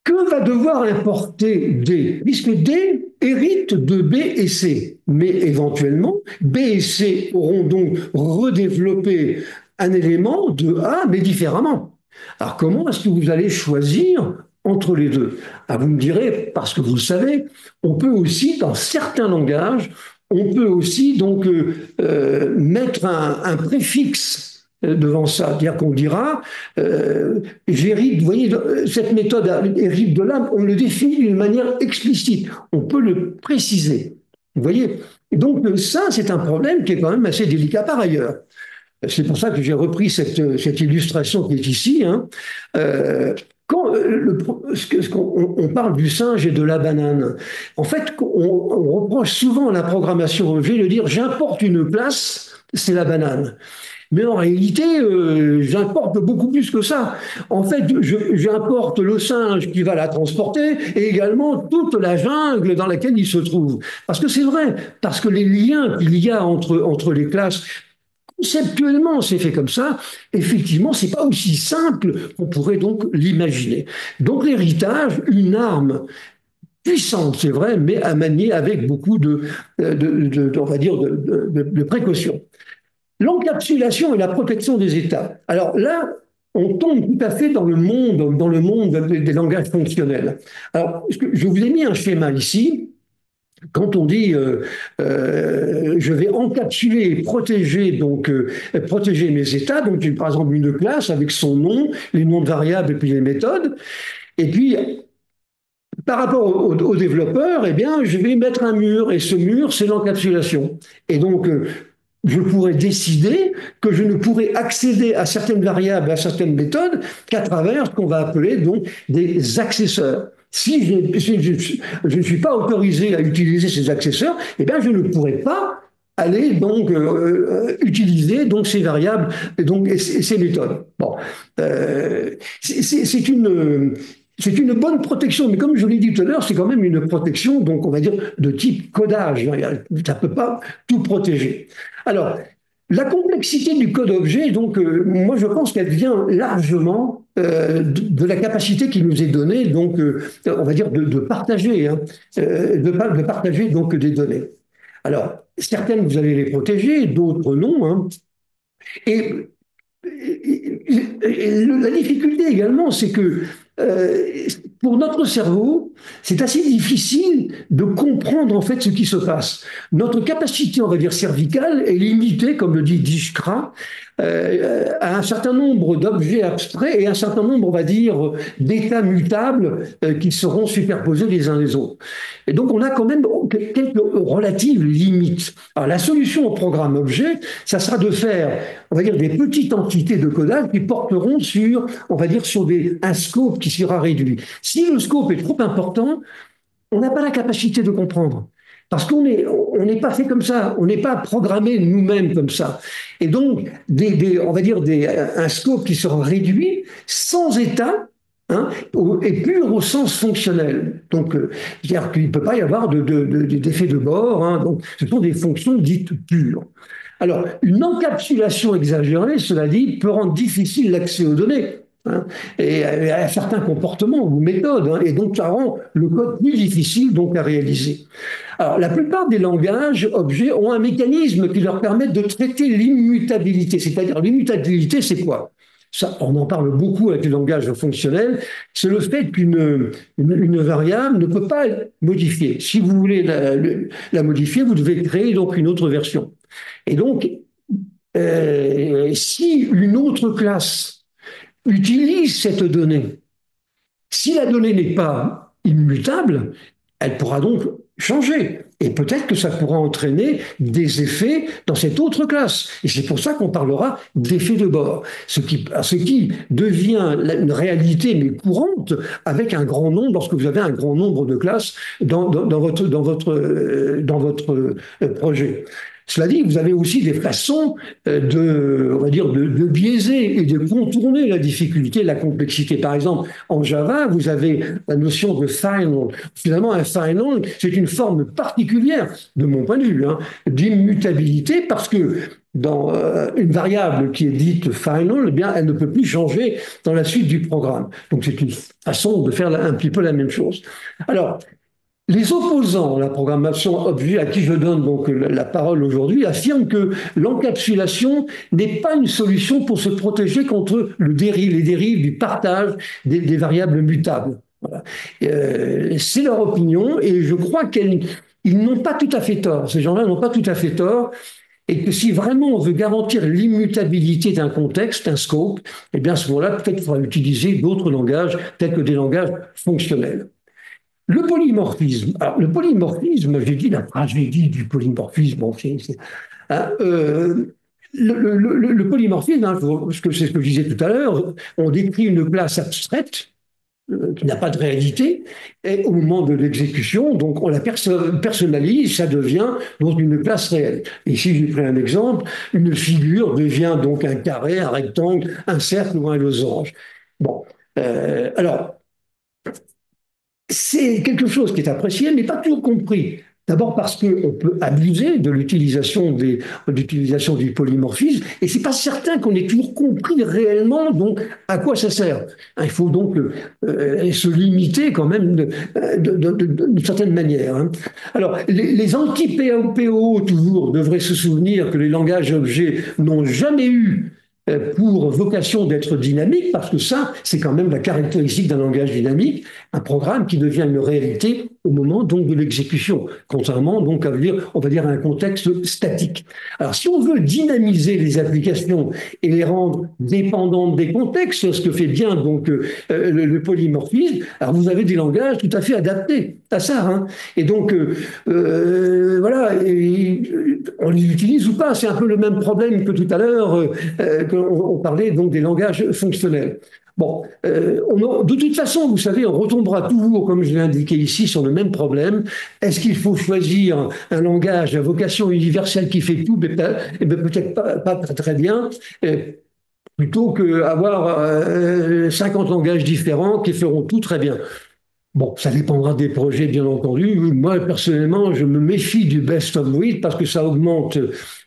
Que va devoir importer D? Puisque D hérite de B et C. Mais éventuellement, B et C auront donc redéveloppé un élément de A, mais différemment. Alors, comment est-ce que vous allez choisir entre les deux? Ah, vous me direz, parce que vous le savez, on peut aussi, dans certains langages, on peut aussi donc mettre un préfixe devant ça. C'est-à-dire qu'on dira, j'hérite, vous voyez, cette méthode hérite de l'âme, on le définit d'une manière explicite. On peut le préciser. Vous voyez? Et donc ça, c'est un problème qui est quand même assez délicat par ailleurs. C'est pour ça que j'ai repris cette illustration qui est ici, hein. Quand on parle du singe et de la banane, en fait, on reproche souvent à la programmation objet de dire j'importe une classe, c'est la banane. Mais en réalité, j'importe beaucoup plus que ça. En fait, j'importe le singe qui va la transporter et également toute la jungle dans laquelle il se trouve. Parce que c'est vrai, parce que les liens qu'il y a entre les classes, conceptuellement, c'est fait comme ça. Effectivement, c'est pas aussi simple qu'on pourrait donc l'imaginer. Donc l'héritage, une arme puissante, c'est vrai, mais à manier avec beaucoup on va dire, de précaution. L'encapsulation et la protection des États. Alors là, on tombe tout à fait dans le monde des langages fonctionnels. Alors, je vous ai mis un schéma ici. quand on dit je vais encapsuler et protéger, donc protéger mes états, donc par exemple une classe avec son nom, les noms de variables et puis les méthodes, et puis par rapport aux développeurs, eh bien, je vais mettre un mur, et ce mur, c'est l'encapsulation. Et donc, je pourrais décider que je ne pourrai accéder à certaines variables, à certaines méthodes, qu'à travers ce qu'on va appeler donc des accesseurs. Si je ne suis pas autorisé à utiliser ces accesseurs, eh bien, je ne pourrai pas aller donc utiliser donc ces variables et donc et ces méthodes. Bon, c'est une bonne protection, mais comme je l'ai dit tout à l'heure, c'est quand même une protection, donc on va dire de type codage. Ça ne peut pas tout protéger. Alors, la complexité du code objet, donc moi je pense qu'elle vient largement de la capacité qui nous est donnée, donc on va dire de partager, hein, de partager donc des données. Alors, certaines vous allez les protéger, d'autres non, hein. Et la difficulté également, c'est que pour notre cerveau, c'est assez difficile de comprendre en fait ce qui se passe. Notre capacité, on va dire, cervicale est limitée, comme le dit Dijkstra, à un certain nombre d'objets abstraits et un certain nombre, on va dire, d'états mutables qui seront superposés les uns les autres. Et donc, on a quand même quelques relatives limites. Alors, la solution au programme objet, ça sera de faire, on va dire, des petites entités de codage qui porteront sur, on va dire, sur un scope qui sera réduit. Si le scope est trop important, on n'a pas la capacité de comprendre. Parce qu'on n'est pas fait comme ça, on n'est pas programmé nous-mêmes comme ça. Et donc, on va dire un scope qui sera réduit, sans état, hein, et pur au sens fonctionnel. Donc, c'est-à-dire qu'il ne peut pas y avoir d'effet de bord, hein, donc ce sont des fonctions dites pures. Alors, une encapsulation exagérée, cela dit, peut rendre difficile l'accès aux données. Hein, et à certains comportements ou méthodes, hein, et donc ça rend le code plus difficile donc à réaliser. Alors, la plupart des langages objets ont un mécanisme qui leur permet de traiter l'immutabilité. C'est-à-dire, l'immutabilité, c'est quoi? Ça, on en parle beaucoup avec les langages fonctionnels. C'est le fait qu'une variable ne peut pas être modifiée. Si vous voulez la modifier, vous devez créer donc une autre version. Et donc, si une autre classe utilise cette donnée, si la donnée n'est pas immutable, elle pourra donc changer. Et peut-être que ça pourra entraîner des effets dans cette autre classe. Et c'est pour ça qu'on parlera d'effet de bord. Ce qui devient une réalité, mais courante, avec un grand nombre, lorsque vous avez un grand nombre de classes dans votre projet. Cela dit, vous avez aussi des façons on va dire, de biaiser et de contourner la difficulté, la complexité. Par exemple, en Java, vous avez la notion de final. Finalement, un final, c'est une forme particulière, de mon point de vue, hein, d'immutabilité, parce que dans une variable qui est dite final, eh bien, elle ne peut plus changer dans la suite du programme. Donc, c'est une façon de faire un petit peu la même chose. Alors, les opposants à la programmation objet, à qui je donne donc la parole aujourd'hui, affirment que l'encapsulation n'est pas une solution pour se protéger contre les dérives du partage des variables mutables. Voilà. C'est leur opinion et je crois qu'ils n'ont pas tout à fait tort. Ces gens-là n'ont pas tout à fait tort. Et que si vraiment on veut garantir l'immutabilité d'un contexte, un scope, eh bien à ce moment-là, peut-être qu'il faudra utiliser d'autres langages, tels que des langages fonctionnels. Le polymorphisme. Alors, le polymorphisme, j'ai dit la tragédie du polymorphisme. Bon, hein, le polymorphisme, hein, c'est ce que je disais tout à l'heure, on décrit une classe abstraite qui n'a pas de réalité, et au moment de l'exécution, donc on la personnalise, ça devient donc une classe réelle. Ici, j'ai pris un exemple, une figure devient donc un carré, un rectangle, un cercle ou un losange. Bon, alors, c'est quelque chose qui est apprécié, mais pas toujours compris. D'abord parce qu'on peut abuser de l'utilisation du polymorphisme, et c'est pas certain qu'on ait toujours compris réellement donc à quoi ça sert. Il faut donc se limiter quand même d'une certaine manière. Hein. Alors, les anti-PO toujours devraient se souvenir que les langages objets n'ont jamais eu pour vocation d'être dynamique, parce que ça, c'est quand même la caractéristique d'un langage dynamique. un programme qui devient une réalité au moment donc de l'exécution, contrairement donc à dire, on va dire à un contexte statique. Alors si on veut dynamiser les applications et les rendre dépendantes des contextes, ce que fait bien donc le polymorphisme, alors vous avez des langages tout à fait adaptés à ça, hein. Et donc voilà, on les utilise ou pas, c'est un peu le même problème que tout à l'heure quand on parlait donc des langages fonctionnels. Bon, de toute façon, vous savez, on retombera toujours, comme je l'ai indiqué ici, sur le même problème. Est-ce qu'il faut choisir un langage à vocation universelle qui fait tout, eh ben, peut-être pas très bien, plutôt qu'avoir 50 langages différents qui feront tout très bien. Bon, ça dépendra des projets, bien entendu. Moi, personnellement, je me méfie du best of breed parce que ça augmente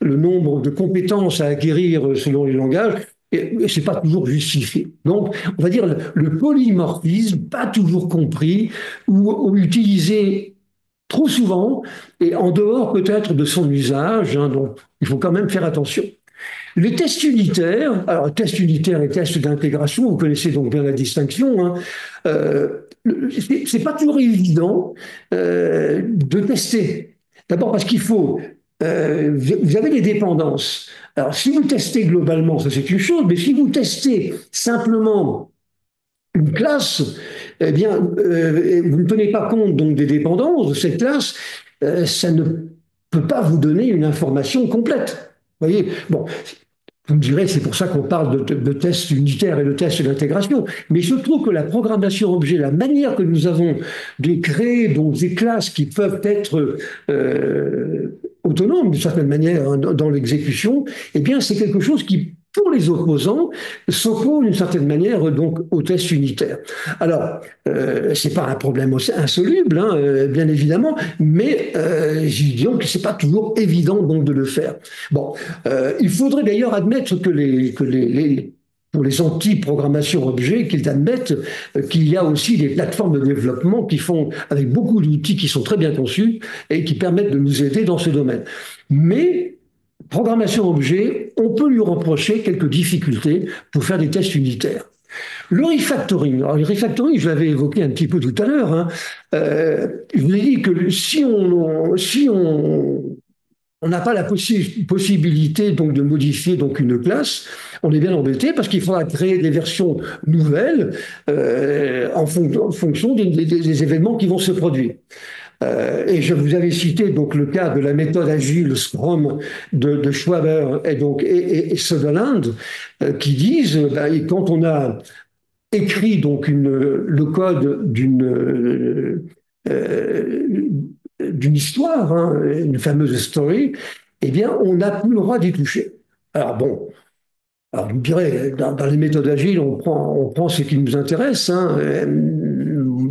le nombre de compétences à acquérir selon les langages et c'est pas toujours justifié. Donc, on va dire le polymorphisme, pas toujours compris ou utilisé trop souvent et en dehors peut-être de son usage, hein, donc il faut quand même faire attention. Les tests unitaires, alors tests unitaires et tests d'intégration, vous connaissez donc bien la distinction, hein, c'est pas toujours évident de tester. D'abord parce qu'il faut, vous avez des dépendances. Alors si vous testez globalement, ça c'est une chose, mais si vous testez simplement une classe, eh bien, vous ne tenez pas compte donc des dépendances de cette classe, ça ne peut pas vous donner une information complète. Vous voyez, bon, vous me direz, c'est pour ça qu'on parle de tests unitaires et de tests d'intégration. Mais je trouve que la programmation objet, la manière que nous avons de créer donc des classes qui peuvent être autonomes d'une certaine manière hein, dans l'exécution, eh bien, c'est quelque chose qui pour les opposants, s'oppose d'une certaine manière donc aux tests unitaires. Alors, c'est pas un problème insoluble, hein, bien évidemment, mais disons que c'est pas toujours évident donc de le faire. Bon, il faudrait d'ailleurs admettre que pour les anti-programmation objet, qu'ils admettent qu'il y a aussi des plateformes de développement qui font avec beaucoup d'outils qui sont très bien conçus et qui permettent de nous aider dans ce domaine. Mais programmation objet, on peut lui reprocher quelques difficultés pour faire des tests unitaires. Le refactoring, alors le refactoring, je l'avais évoqué un petit peu tout à l'heure, hein, je vous ai dit que si on n'a pas la possibilité donc de modifier donc une classe, on est bien embêté parce qu'il faudra créer des versions nouvelles en fonction des événements qui vont se produire. Et je vous avais cité donc le cas de la méthode agile Scrum de Schwaber et Sutherland qui disent quand on a écrit donc le code d'une histoire, hein, une fameuse story, eh bien on n'a plus le droit d'y toucher. Alors bon, alors, vous me direz, dans les méthodes agiles, on prend ce qui nous intéresse. Hein.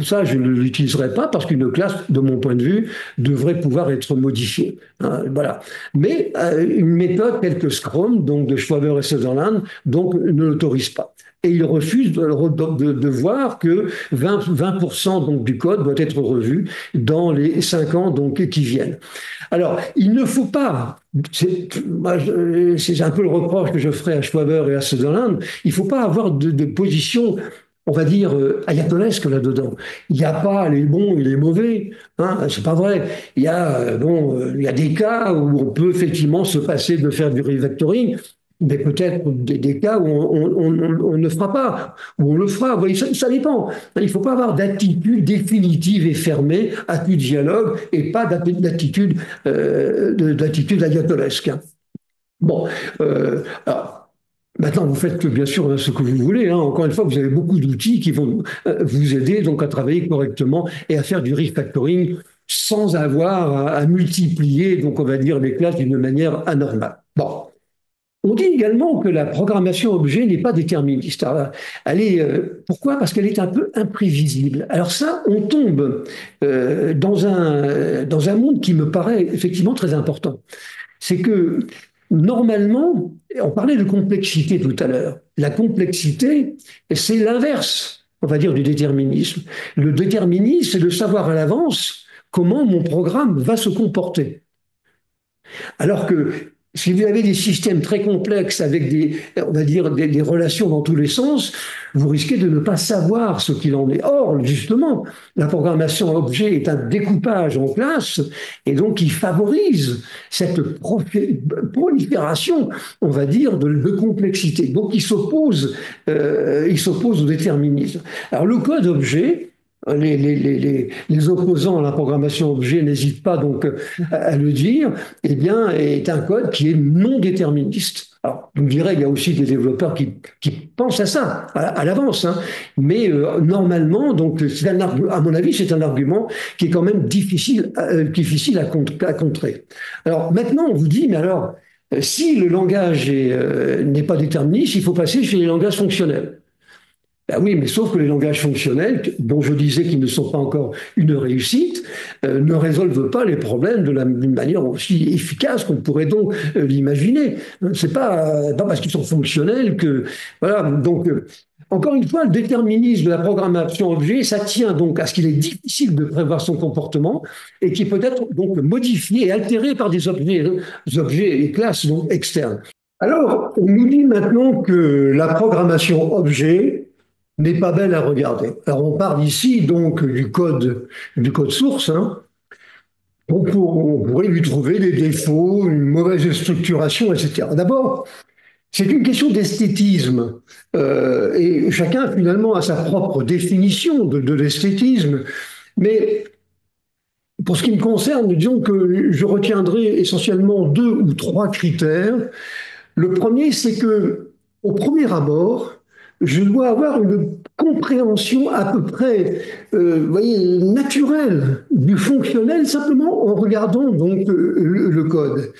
Ça, je ne l'utiliserai pas parce qu'une classe, de mon point de vue, devrait pouvoir être modifiée. Hein, voilà. Mais une méthode telle que Scrum, donc de Schwaber et Sutherland, donc ne l'autorise pas. Et il refuse de voir que 20% donc, du code doit être revu dans les 5 ans donc, qui viennent. Alors, il ne faut pas, c'est un peu le reproche que je ferai à Schwaber et à Sutherland, il ne faut pas avoir de position, on va dire, ayatolesque là-dedans. Il n'y a pas les bons et les mauvais, hein, c'est pas vrai. Il y a des cas où on peut effectivement se passer de faire du refactoring, mais peut-être des cas où on ne fera pas, où on le fera. Vous voyez, ça dépend. Il ne faut pas avoir d'attitude définitive et fermée à tout dialogue et pas d'attitude ayatolesque. Bon, alors, maintenant, vous faites bien sûr ce que vous voulez. Hein. Encore une fois, vous avez beaucoup d'outils qui vont vous aider donc à travailler correctement et à faire du refactoring sans avoir à multiplier, donc on va dire, les classes d'une manière anormale. Bon. On dit également que la programmation objet n'est pas déterministe. Alors, pourquoi? Parce qu'elle est un peu imprévisible. Alors ça, on tombe dans un monde qui me paraît effectivement très important. C'est que normalement, on parlait de complexité tout à l'heure. La complexité, c'est l'inverse, on va dire, du déterminisme. Le déterminisme, c'est de savoir à l'avance comment mon programme va se comporter. Alors que si vous avez des systèmes très complexes avec on va dire, des relations dans tous les sens, vous risquez de ne pas savoir ce qu'il en est. Or, justement, la programmation objet est un découpage en classes et donc il favorise cette prolifération, on va dire, de complexité. Donc, il s'oppose au déterminisme. Alors, le code objet, les opposants à la programmation objet n'hésitent pas donc à le dire, eh bien, est un code qui est non déterministe. Alors, vous me direz, il y a aussi des développeurs qui pensent à ça, à l'avance, hein. Mais normalement, donc, à mon avis, c'est un argument qui est quand même difficile à contrer. Alors, maintenant, on vous dit, mais alors, si le langage n'est pas déterministe, il faut passer chez les langages fonctionnels. Ben oui, mais sauf que les langages fonctionnels, dont je disais qu'ils ne sont pas encore une réussite, ne résolvent pas les problèmes d'une manière aussi efficace qu'on pourrait donc l'imaginer. C'est pas parce qu'ils sont fonctionnels que voilà. Donc encore une fois, le déterminisme de la programmation objet, ça tient donc à ce qu'il est difficile de prévoir son comportement et qui peut être donc modifié et altéré par des objets et classes donc externes. Alors, on nous dit maintenant que la programmation objet n'est pas belle à regarder. Alors on parle ici donc du code source, hein. On pourrait lui trouver des défauts, une mauvaise structuration, etc. D'abord, c'est une question d'esthétisme. Et chacun finalement a sa propre définition de l'esthétisme. Mais pour ce qui me concerne, disons que je retiendrai essentiellement deux ou trois critères. Le premier, c'est que, au premier abord, je dois avoir une compréhension à peu près, vous voyez, naturelle du fonctionnel simplement en regardant donc le code.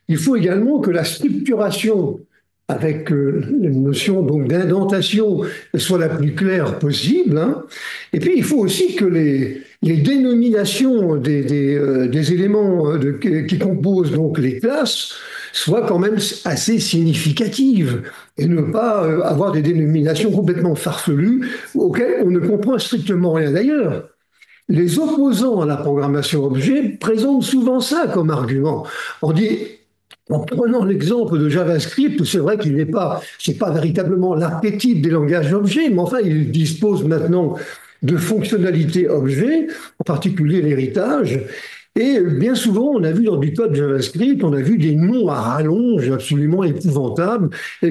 Il faut également que la structuration avec une notion donc d'indentation soit la plus claire possible, hein. Et puis il faut aussi que les dénominations des éléments qui composent donc les classes soient quand même assez significatives et ne pas avoir des dénominations complètement farfelues auxquelles on ne comprend strictement rien. D'ailleurs, les opposants à la programmation objet présentent souvent ça comme argument. On dit, en prenant l'exemple de JavaScript, c'est vrai qu'il c'est pas véritablement l'archétype des langages objets, mais enfin, il dispose maintenant de fonctionnalités objets, en particulier l'héritage. Et bien souvent, on a vu dans du code JavaScript, on a vu des noms à rallonge absolument épouvantables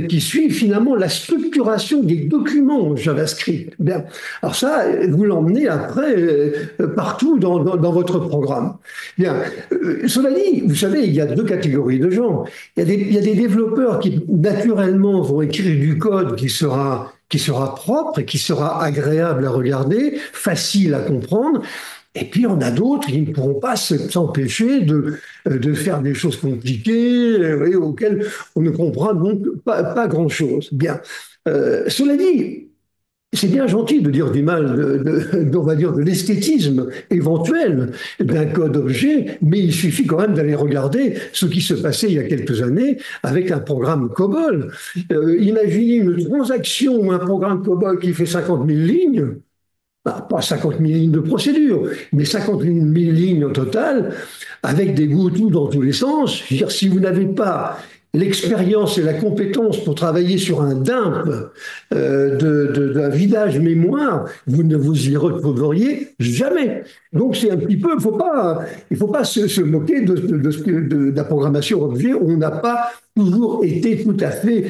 qui suivent finalement la structuration des documents JavaScript. Bien. Alors ça, vous l'emmenez après partout dans votre programme. Bien. Cela dit, vous savez, il y a deux catégories de gens. Il y a des développeurs qui naturellement vont écrire du code qui sera propre et qui sera agréable à regarder, facile à comprendre. Et puis, on a d'autres qui ne pourront pas s'empêcher de faire des choses compliquées auxquelles on ne comprend donc pas grand-chose. Bien. Cela dit, c'est bien gentil de dire du mal, on va dire, de l'esthétisme éventuel d'un code objet, mais il suffit quand même d'aller regarder ce qui se passait il y a quelques années avec un programme COBOL. Imaginez une transaction ou un programme COBOL qui fait 50 000 lignes. Pas 50 000 lignes de procédure, mais 50 000 lignes au total, avec des go-to dans tous les sens. Je veux dire, si vous n'avez pas l'expérience et la compétence pour travailler sur un dump d'un vidage mémoire, vous ne vous y retrouveriez jamais. Donc c'est un petit peu, il faut pas se moquer de la programmation objet. On n'a pas toujours été tout à fait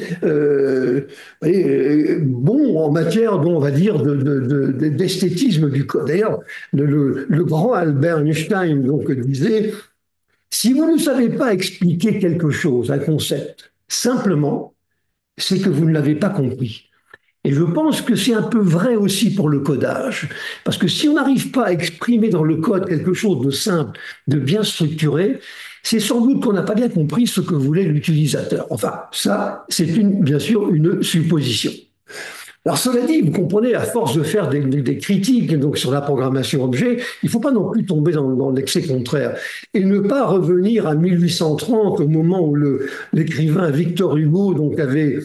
bon en matière, on va dire, d'esthétisme du code. D'ailleurs, le grand Albert Einstein donc, disait, si vous ne savez pas expliquer quelque chose, un concept, simplement, c'est que vous ne l'avez pas compris. Et je pense que c'est un peu vrai aussi pour le codage. Parce que si on n'arrive pas à exprimer dans le code quelque chose de simple, de bien structuré, c'est sans doute qu'on n'a pas bien compris ce que voulait l'utilisateur. Enfin, ça, c'est bien sûr une supposition. Alors cela dit, vous comprenez, à force de faire des critiques donc, sur la programmation objet, il ne faut pas non plus tomber dans l'excès contraire et ne pas revenir à 1830 au moment où l'écrivain Victor Hugo donc, avait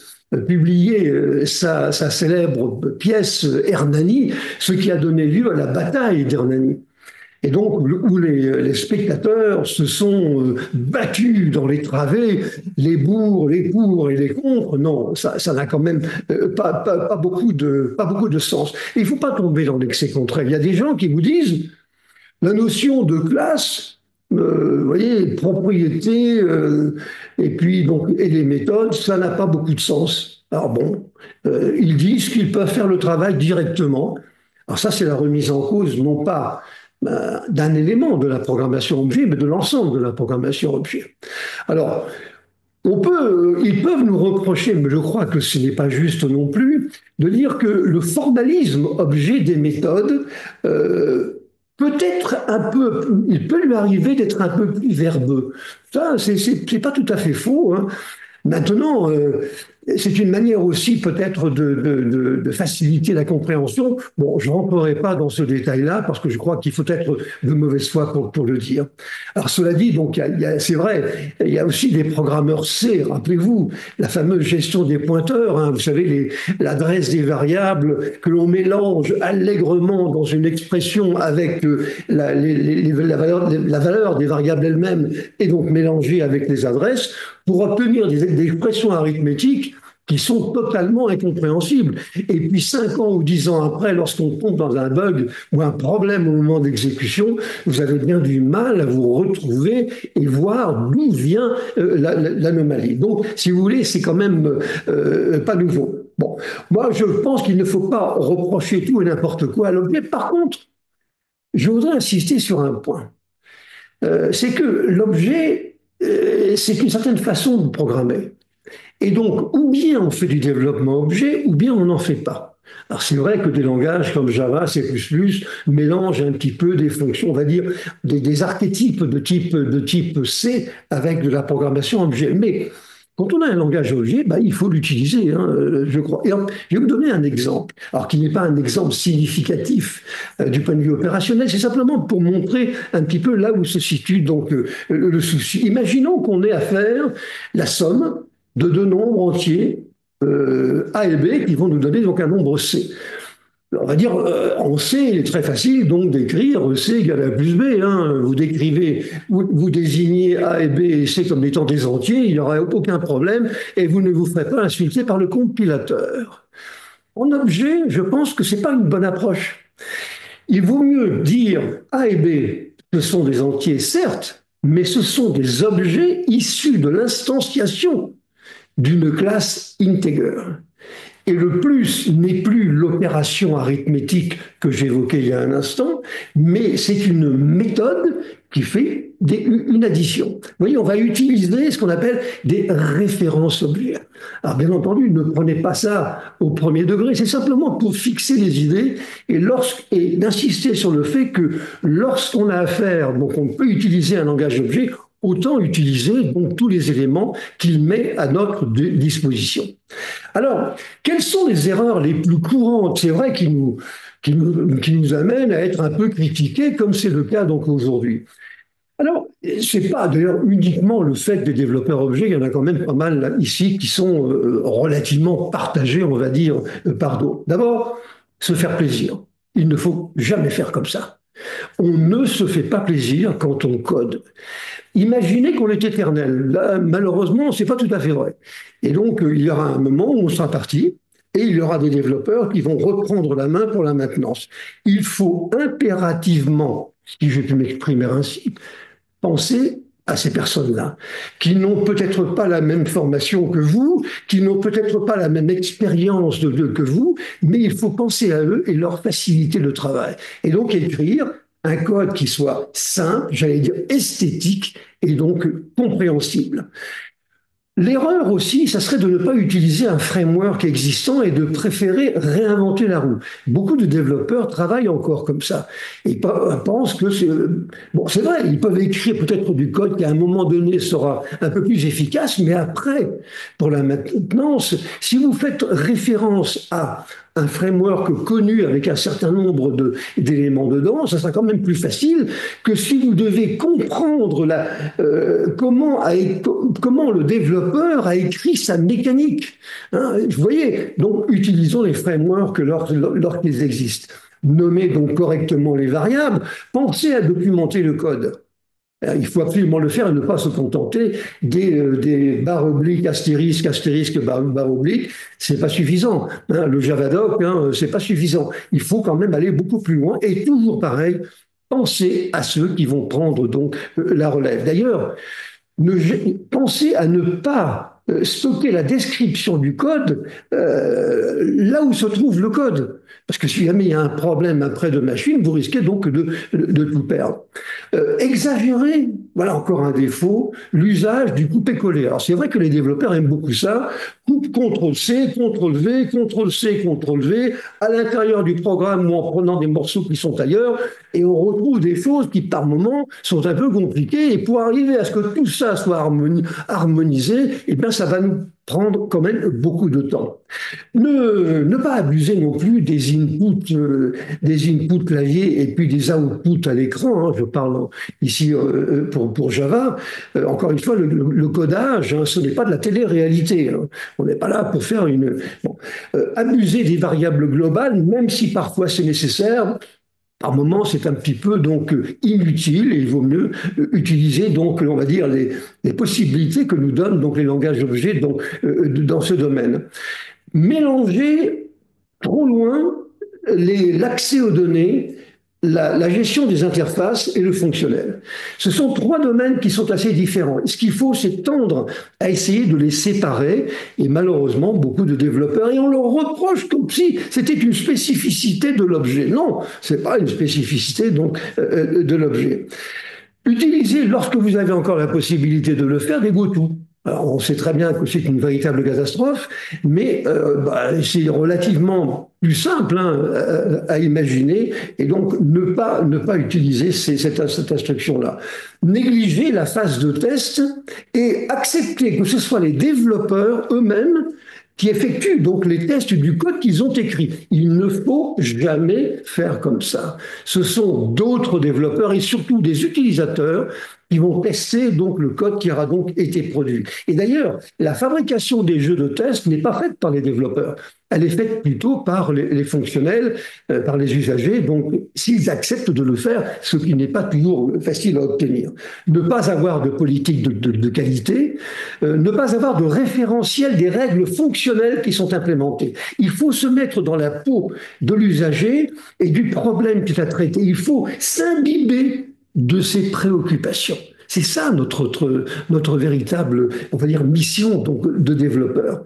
publié sa célèbre pièce Hernani, ce qui a donné lieu à la bataille d'Hernani. Et donc, où les spectateurs se sont battus dans les travées, les pour, les pour et les contre, non, ça n'a quand même pas beaucoup de sens. Et il ne faut pas tomber dans l'excès contraire. Il y a des gens qui vous disent, la notion de classe, vous voyez, propriété, et puis donc, et les méthodes, ça n'a pas beaucoup de sens. Alors bon, ils disent qu'ils peuvent faire le travail directement. Alors ça, c'est la remise en cause, non pas d'un élément de la programmation objet, mais de l'ensemble de la programmation objet. Alors, ils peuvent nous reprocher, mais je crois que ce n'est pas juste non plus, de dire que le formalisme objet des méthodes peut être un peu, il peut lui arriver d'être un peu plus verbeux. Ça, c'est pas tout à fait faux, hein. Maintenant, c'est une manière aussi peut-être de faciliter la compréhension. Bon, je ne rentrerai pas dans ce détail-là parce que je crois qu'il faut être de mauvaise foi pour le dire. Alors cela dit, donc c'est vrai, il y a aussi des programmeurs C. Rappelez-vous la fameuse gestion des pointeurs. Hein, vous savez, l'adresse des variables que l'on mélange allègrement dans une expression avec la valeur des variables elles-mêmes et donc mélangée avec les adresses pour obtenir des expressions arithmétiques qui sont totalement incompréhensibles. Et puis 5 ans ou 10 ans après, lorsqu'on tombe dans un bug ou un problème au moment d'exécution, vous avez bien du mal à vous retrouver et voir d'où vient l'anomalie. Donc, si vous voulez, c'est quand même pas nouveau. Bon, moi, je pense qu'il ne faut pas reprocher tout et n'importe quoi à l'objet. Par contre, je voudrais insister sur un point. C'est que l'objet, c'est une certaine façon de programmer. Et donc, ou bien on fait du développement objet, ou bien on n'en fait pas. Alors c'est vrai que des langages comme Java, C++ mélangent un petit peu des fonctions, on va dire, des archétypes de type C avec de la programmation objet. Mais quand on a un langage objet, bah, il faut l'utiliser, hein, je crois. Et alors, je vais vous donner un exemple, alors qui n'est pas un exemple significatif du point de vue opérationnel, c'est simplement pour montrer un petit peu là où se situe donc le souci. Imaginons qu'on ait à faire la somme de deux nombres entiers, A et B, qui vont nous donner donc un nombre C. On va dire, en C, il est très facile donc d'écrire C égale A plus B. Hein. Vous décrivez, vous désignez A et B et C comme étant des entiers, il n'y aura aucun problème et vous ne vous ferez pas insulter par le compilateur. En objet, je pense que ce n'est pas une bonne approche. Il vaut mieux dire A et B, ce sont des entiers, certes, mais ce sont des objets issus de l'instanciation d'une classe integer. Et le plus n'est plus l'opération arithmétique que j'évoquais il y a un instant, mais c'est une méthode qui fait une addition. Vous voyez, on va utiliser ce qu'on appelle des références objets. Alors bien entendu, ne prenez pas ça au premier degré, c'est simplement pour fixer les idées et d'insister sur le fait que lorsqu'on a affaire, donc on peut utiliser un langage objet, autant utiliser donc tous les éléments qu'il met à notre disposition. Alors, quelles sont les erreurs les plus courantes, c'est vrai, qui nous amènent à être un peu critiqués, comme c'est le cas donc aujourd'hui? Alors, ce n'est pas d'ailleurs uniquement le fait des développeurs objets, il y en a quand même pas mal là, ici qui sont relativement partagés, on va dire, par d'autres. D'abord, se faire plaisir. Il ne faut jamais faire comme ça. On ne se fait pas plaisir quand on code. Imaginez qu'on est éternel. Là, malheureusement, ce n'est pas tout à fait vrai. Et donc, il y aura un moment où on sera parti et il y aura des développeurs qui vont reprendre la main pour la maintenance. Il faut impérativement, si je peux m'exprimer ainsi, penser à ces personnes-là, qui n'ont peut-être pas la même formation que vous, qui n'ont peut-être pas la même expérience que vous, mais il faut penser à eux et leur faciliter le travail. Et donc écrire un code qui soit simple, j'allais dire esthétique, et donc compréhensible. L'erreur aussi, ça serait de ne pas utiliser un framework existant et de préférer réinventer la roue. Beaucoup de développeurs travaillent encore comme ça et pensent que c'est... Bon, c'est vrai, ils peuvent écrire peut-être du code qui à un moment donné sera un peu plus efficace, mais après, pour la maintenance, si vous faites référence à un framework connu avec un certain nombre d'éléments dedans, ça sera quand même plus facile que si vous devez comprendre comment le développeur a écrit sa mécanique. Hein, vous voyez, donc utilisons les frameworks lorsqu'ils existent. nommer donc correctement les variables, pensez à documenter le code. Il faut absolument le faire et ne pas se contenter des barres obliques, astérisque, astérisque, barre oblique. C'est pas suffisant. Hein, le Javadoc, hein, c'est pas suffisant. Il faut quand même aller beaucoup plus loin. Et toujours pareil, pensez à ceux qui vont prendre donc la relève. D'ailleurs, pensez à ne pas stocker la description du code là où se trouve le code. Parce que si jamais il y a un problème après de machine, vous risquez donc de tout perdre. Exagérer, voilà encore un défaut, l'usage du couper-coller. Alors c'est vrai que les développeurs aiment beaucoup ça. Coupe CTRL-C, CTRL-V, CTRL-C, CTRL-V, à l'intérieur du programme ou en prenant des morceaux qui sont ailleurs, et on retrouve des choses qui par moments sont un peu compliquées. Et pour arriver à ce que tout ça soit harmonisé, eh bien ça va nous prendre quand même beaucoup de temps. Ne pas abuser non plus des inputs clavier et puis des outputs à l'écran. Hein, je parle ici pour Java. Encore une fois, le codage, hein, ce n'est pas de la télé-réalité. Hein. On n'est pas là pour faire une... Bon. Abuser des variables globales, même si parfois c'est nécessaire, par moment, c'est un petit peu donc inutile et il vaut mieux utiliser donc on va dire les possibilités que nous donnent donc les langages objets dans ce domaine. Mélanger trop loin l'accès aux données, la gestion des interfaces et le fonctionnel. Ce sont trois domaines qui sont assez différents. Ce qu'il faut, c'est tendre à essayer de les séparer. Et malheureusement, beaucoup de développeurs, et on leur reproche comme si c'était une spécificité de l'objet. Non, c'est pas une spécificité donc de l'objet. Utilisez, lorsque vous avez encore la possibilité de le faire, des GoTo. Alors, on sait très bien que c'est une véritable catastrophe, mais c'est relativement plus simple hein, à imaginer, et donc ne pas utiliser cette instruction-là. Négliger la phase de test et accepter que ce soit les développeurs eux-mêmes qui effectuent donc les tests du code qu'ils ont écrit. Il ne faut jamais faire comme ça. Ce sont d'autres développeurs et surtout des utilisateurs qui vont tester donc le code qui aura donc été produit. Et d'ailleurs, la fabrication des jeux de test n'est pas faite par les développeurs. Elle est faite plutôt par les fonctionnels, par les usagers, donc s'ils acceptent de le faire, ce qui n'est pas toujours facile à obtenir. Ne pas avoir de politique de qualité, ne pas avoir de référentiel des règles fonctionnelles qui sont implémentées. Il faut se mettre dans la peau de l'usager et du problème qu'il a traité. Il faut s'imbiber de ses préoccupations. C'est ça notre véritable, on va dire, mission donc, de développeur.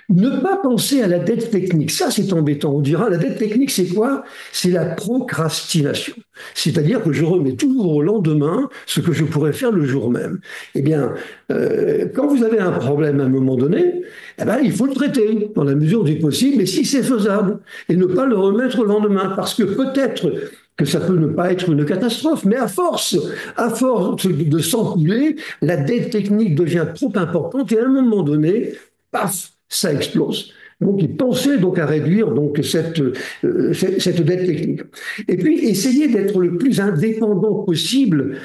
Ne pas penser à la dette technique, ça c'est embêtant. On dira, la dette technique c'est quoi? C'est la procrastination. C'est-à-dire que je remets toujours au lendemain ce que je pourrais faire le jour même. Eh bien, quand vous avez un problème à un moment donné, eh ben, il faut le traiter dans la mesure du possible, et si c'est faisable, et ne pas le remettre au lendemain, parce que peut-être que ça peut ne pas être une catastrophe, mais à force de s'empiler, la dette technique devient trop importante, et à un moment donné, paf, ça explose. Donc, il pensait donc à réduire donc cette dette technique. Et puis, essayer d'être le plus indépendant possible,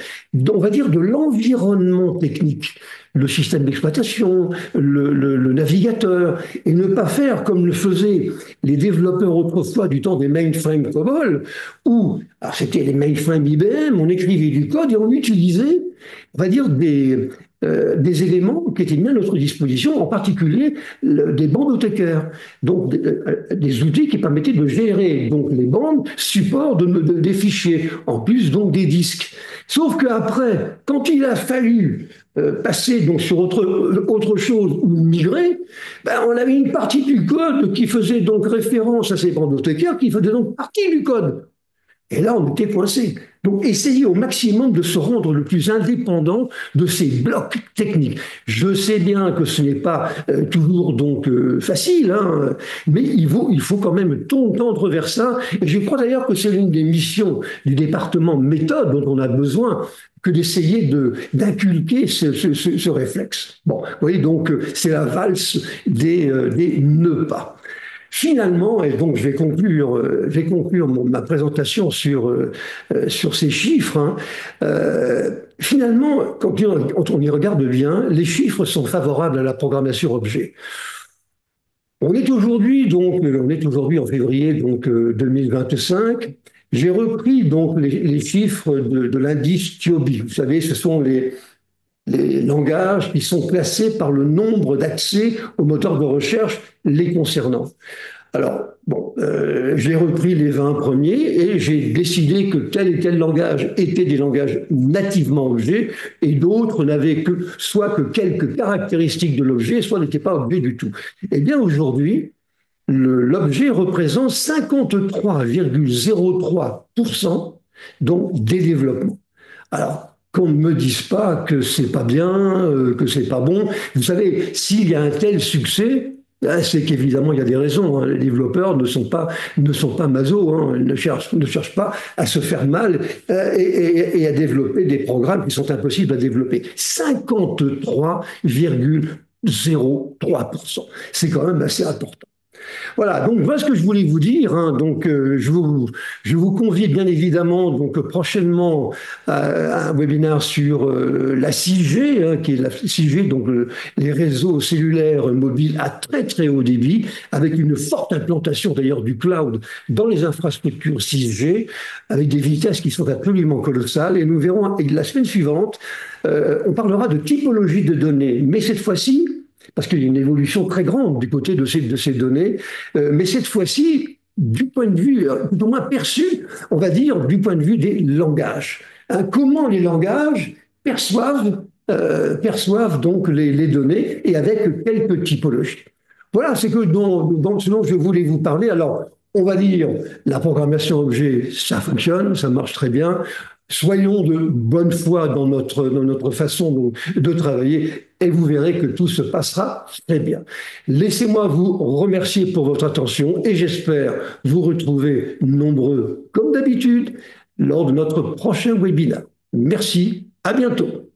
on va dire, de l'environnement technique, le système d'exploitation, le navigateur, et ne pas faire comme le faisaient les développeurs autrefois du temps des mainframes COBOL, où, alors c'était les mainframes IBM, on écrivait du code et on utilisait, on va dire, des éléments qui étaient mis à notre disposition, en particulier des bandes OTKR, donc des outils qui permettaient de gérer donc les bandes, support des fichiers, en plus donc des disques. Sauf qu'après, quand il a fallu passer donc sur autre chose ou migrer, ben on avait une partie du code qui faisait donc référence à ces bandes OTKR qui faisait donc partie du code. Et là, on était coincé. Donc, essayez au maximum de se rendre le plus indépendant de ces blocs techniques. Je sais bien que ce n'est pas toujours donc facile, hein, mais il faut quand même tendre vers ça. Et je crois d'ailleurs que c'est l'une des missions du département méthode dont on a besoin, que d'essayer d'inculquer ce réflexe. Bon, vous voyez, donc c'est la valse des ne pas. Finalement, et donc je vais conclure ma présentation sur ces chiffres, hein, finalement, quand on y regarde bien, les chiffres sont favorables à la programmation objet. On est aujourd'hui en février 2025. J'ai repris donc les chiffres de l'indice TIOBI. Vous savez, ce sont les langages qui sont classés par le nombre d'accès aux moteurs de recherche les concernant. Alors, bon, j'ai repris les 20 premiers et j'ai décidé que tel et tel langage étaient des langages nativement objets et d'autres n'avaient que soit que quelques caractéristiques de l'objet, soit n'étaient pas objets du tout. Eh bien, aujourd'hui, l'objet représente 53,03% donc des développements. Alors, qu'on ne me dise pas que c'est pas bien, que c'est pas bon. Vous savez, s'il y a un tel succès, c'est qu'évidemment il y a des raisons. Hein. Les développeurs ne sont pas maso, hein. Ils ne cherchent pas à se faire mal et à développer des programmes qui sont impossibles à développer. 53,03%. C'est quand même assez important. Voilà, donc voilà ce que je voulais vous dire. Hein. Donc, je vous convie bien évidemment donc prochainement à un webinaire sur la 6G, hein, qui est la 6G, donc les réseaux cellulaires mobiles à très très haut débit, avec une forte implantation d'ailleurs du cloud dans les infrastructures 6G, avec des vitesses qui sont absolument colossales. Et nous verrons et la semaine suivante, on parlera de typologie de données, mais cette fois-ci parce qu'il y a une évolution très grande du côté de ces données, mais cette fois-ci, du point de vue, tout au moins perçu, on va dire, du point de vue des langages. Hein, comment les langages perçoivent donc les données et avec quelques typologies. Voilà, c'est que ce dont je voulais vous parler. Alors, on va dire, la programmation objet, ça fonctionne, ça marche très bien. Soyons de bonne foi dans notre façon de travailler et vous verrez que tout se passera très bien. Laissez-moi vous remercier pour votre attention et j'espère vous retrouver nombreux, comme d'habitude, lors de notre prochain webinaire. Merci, à bientôt.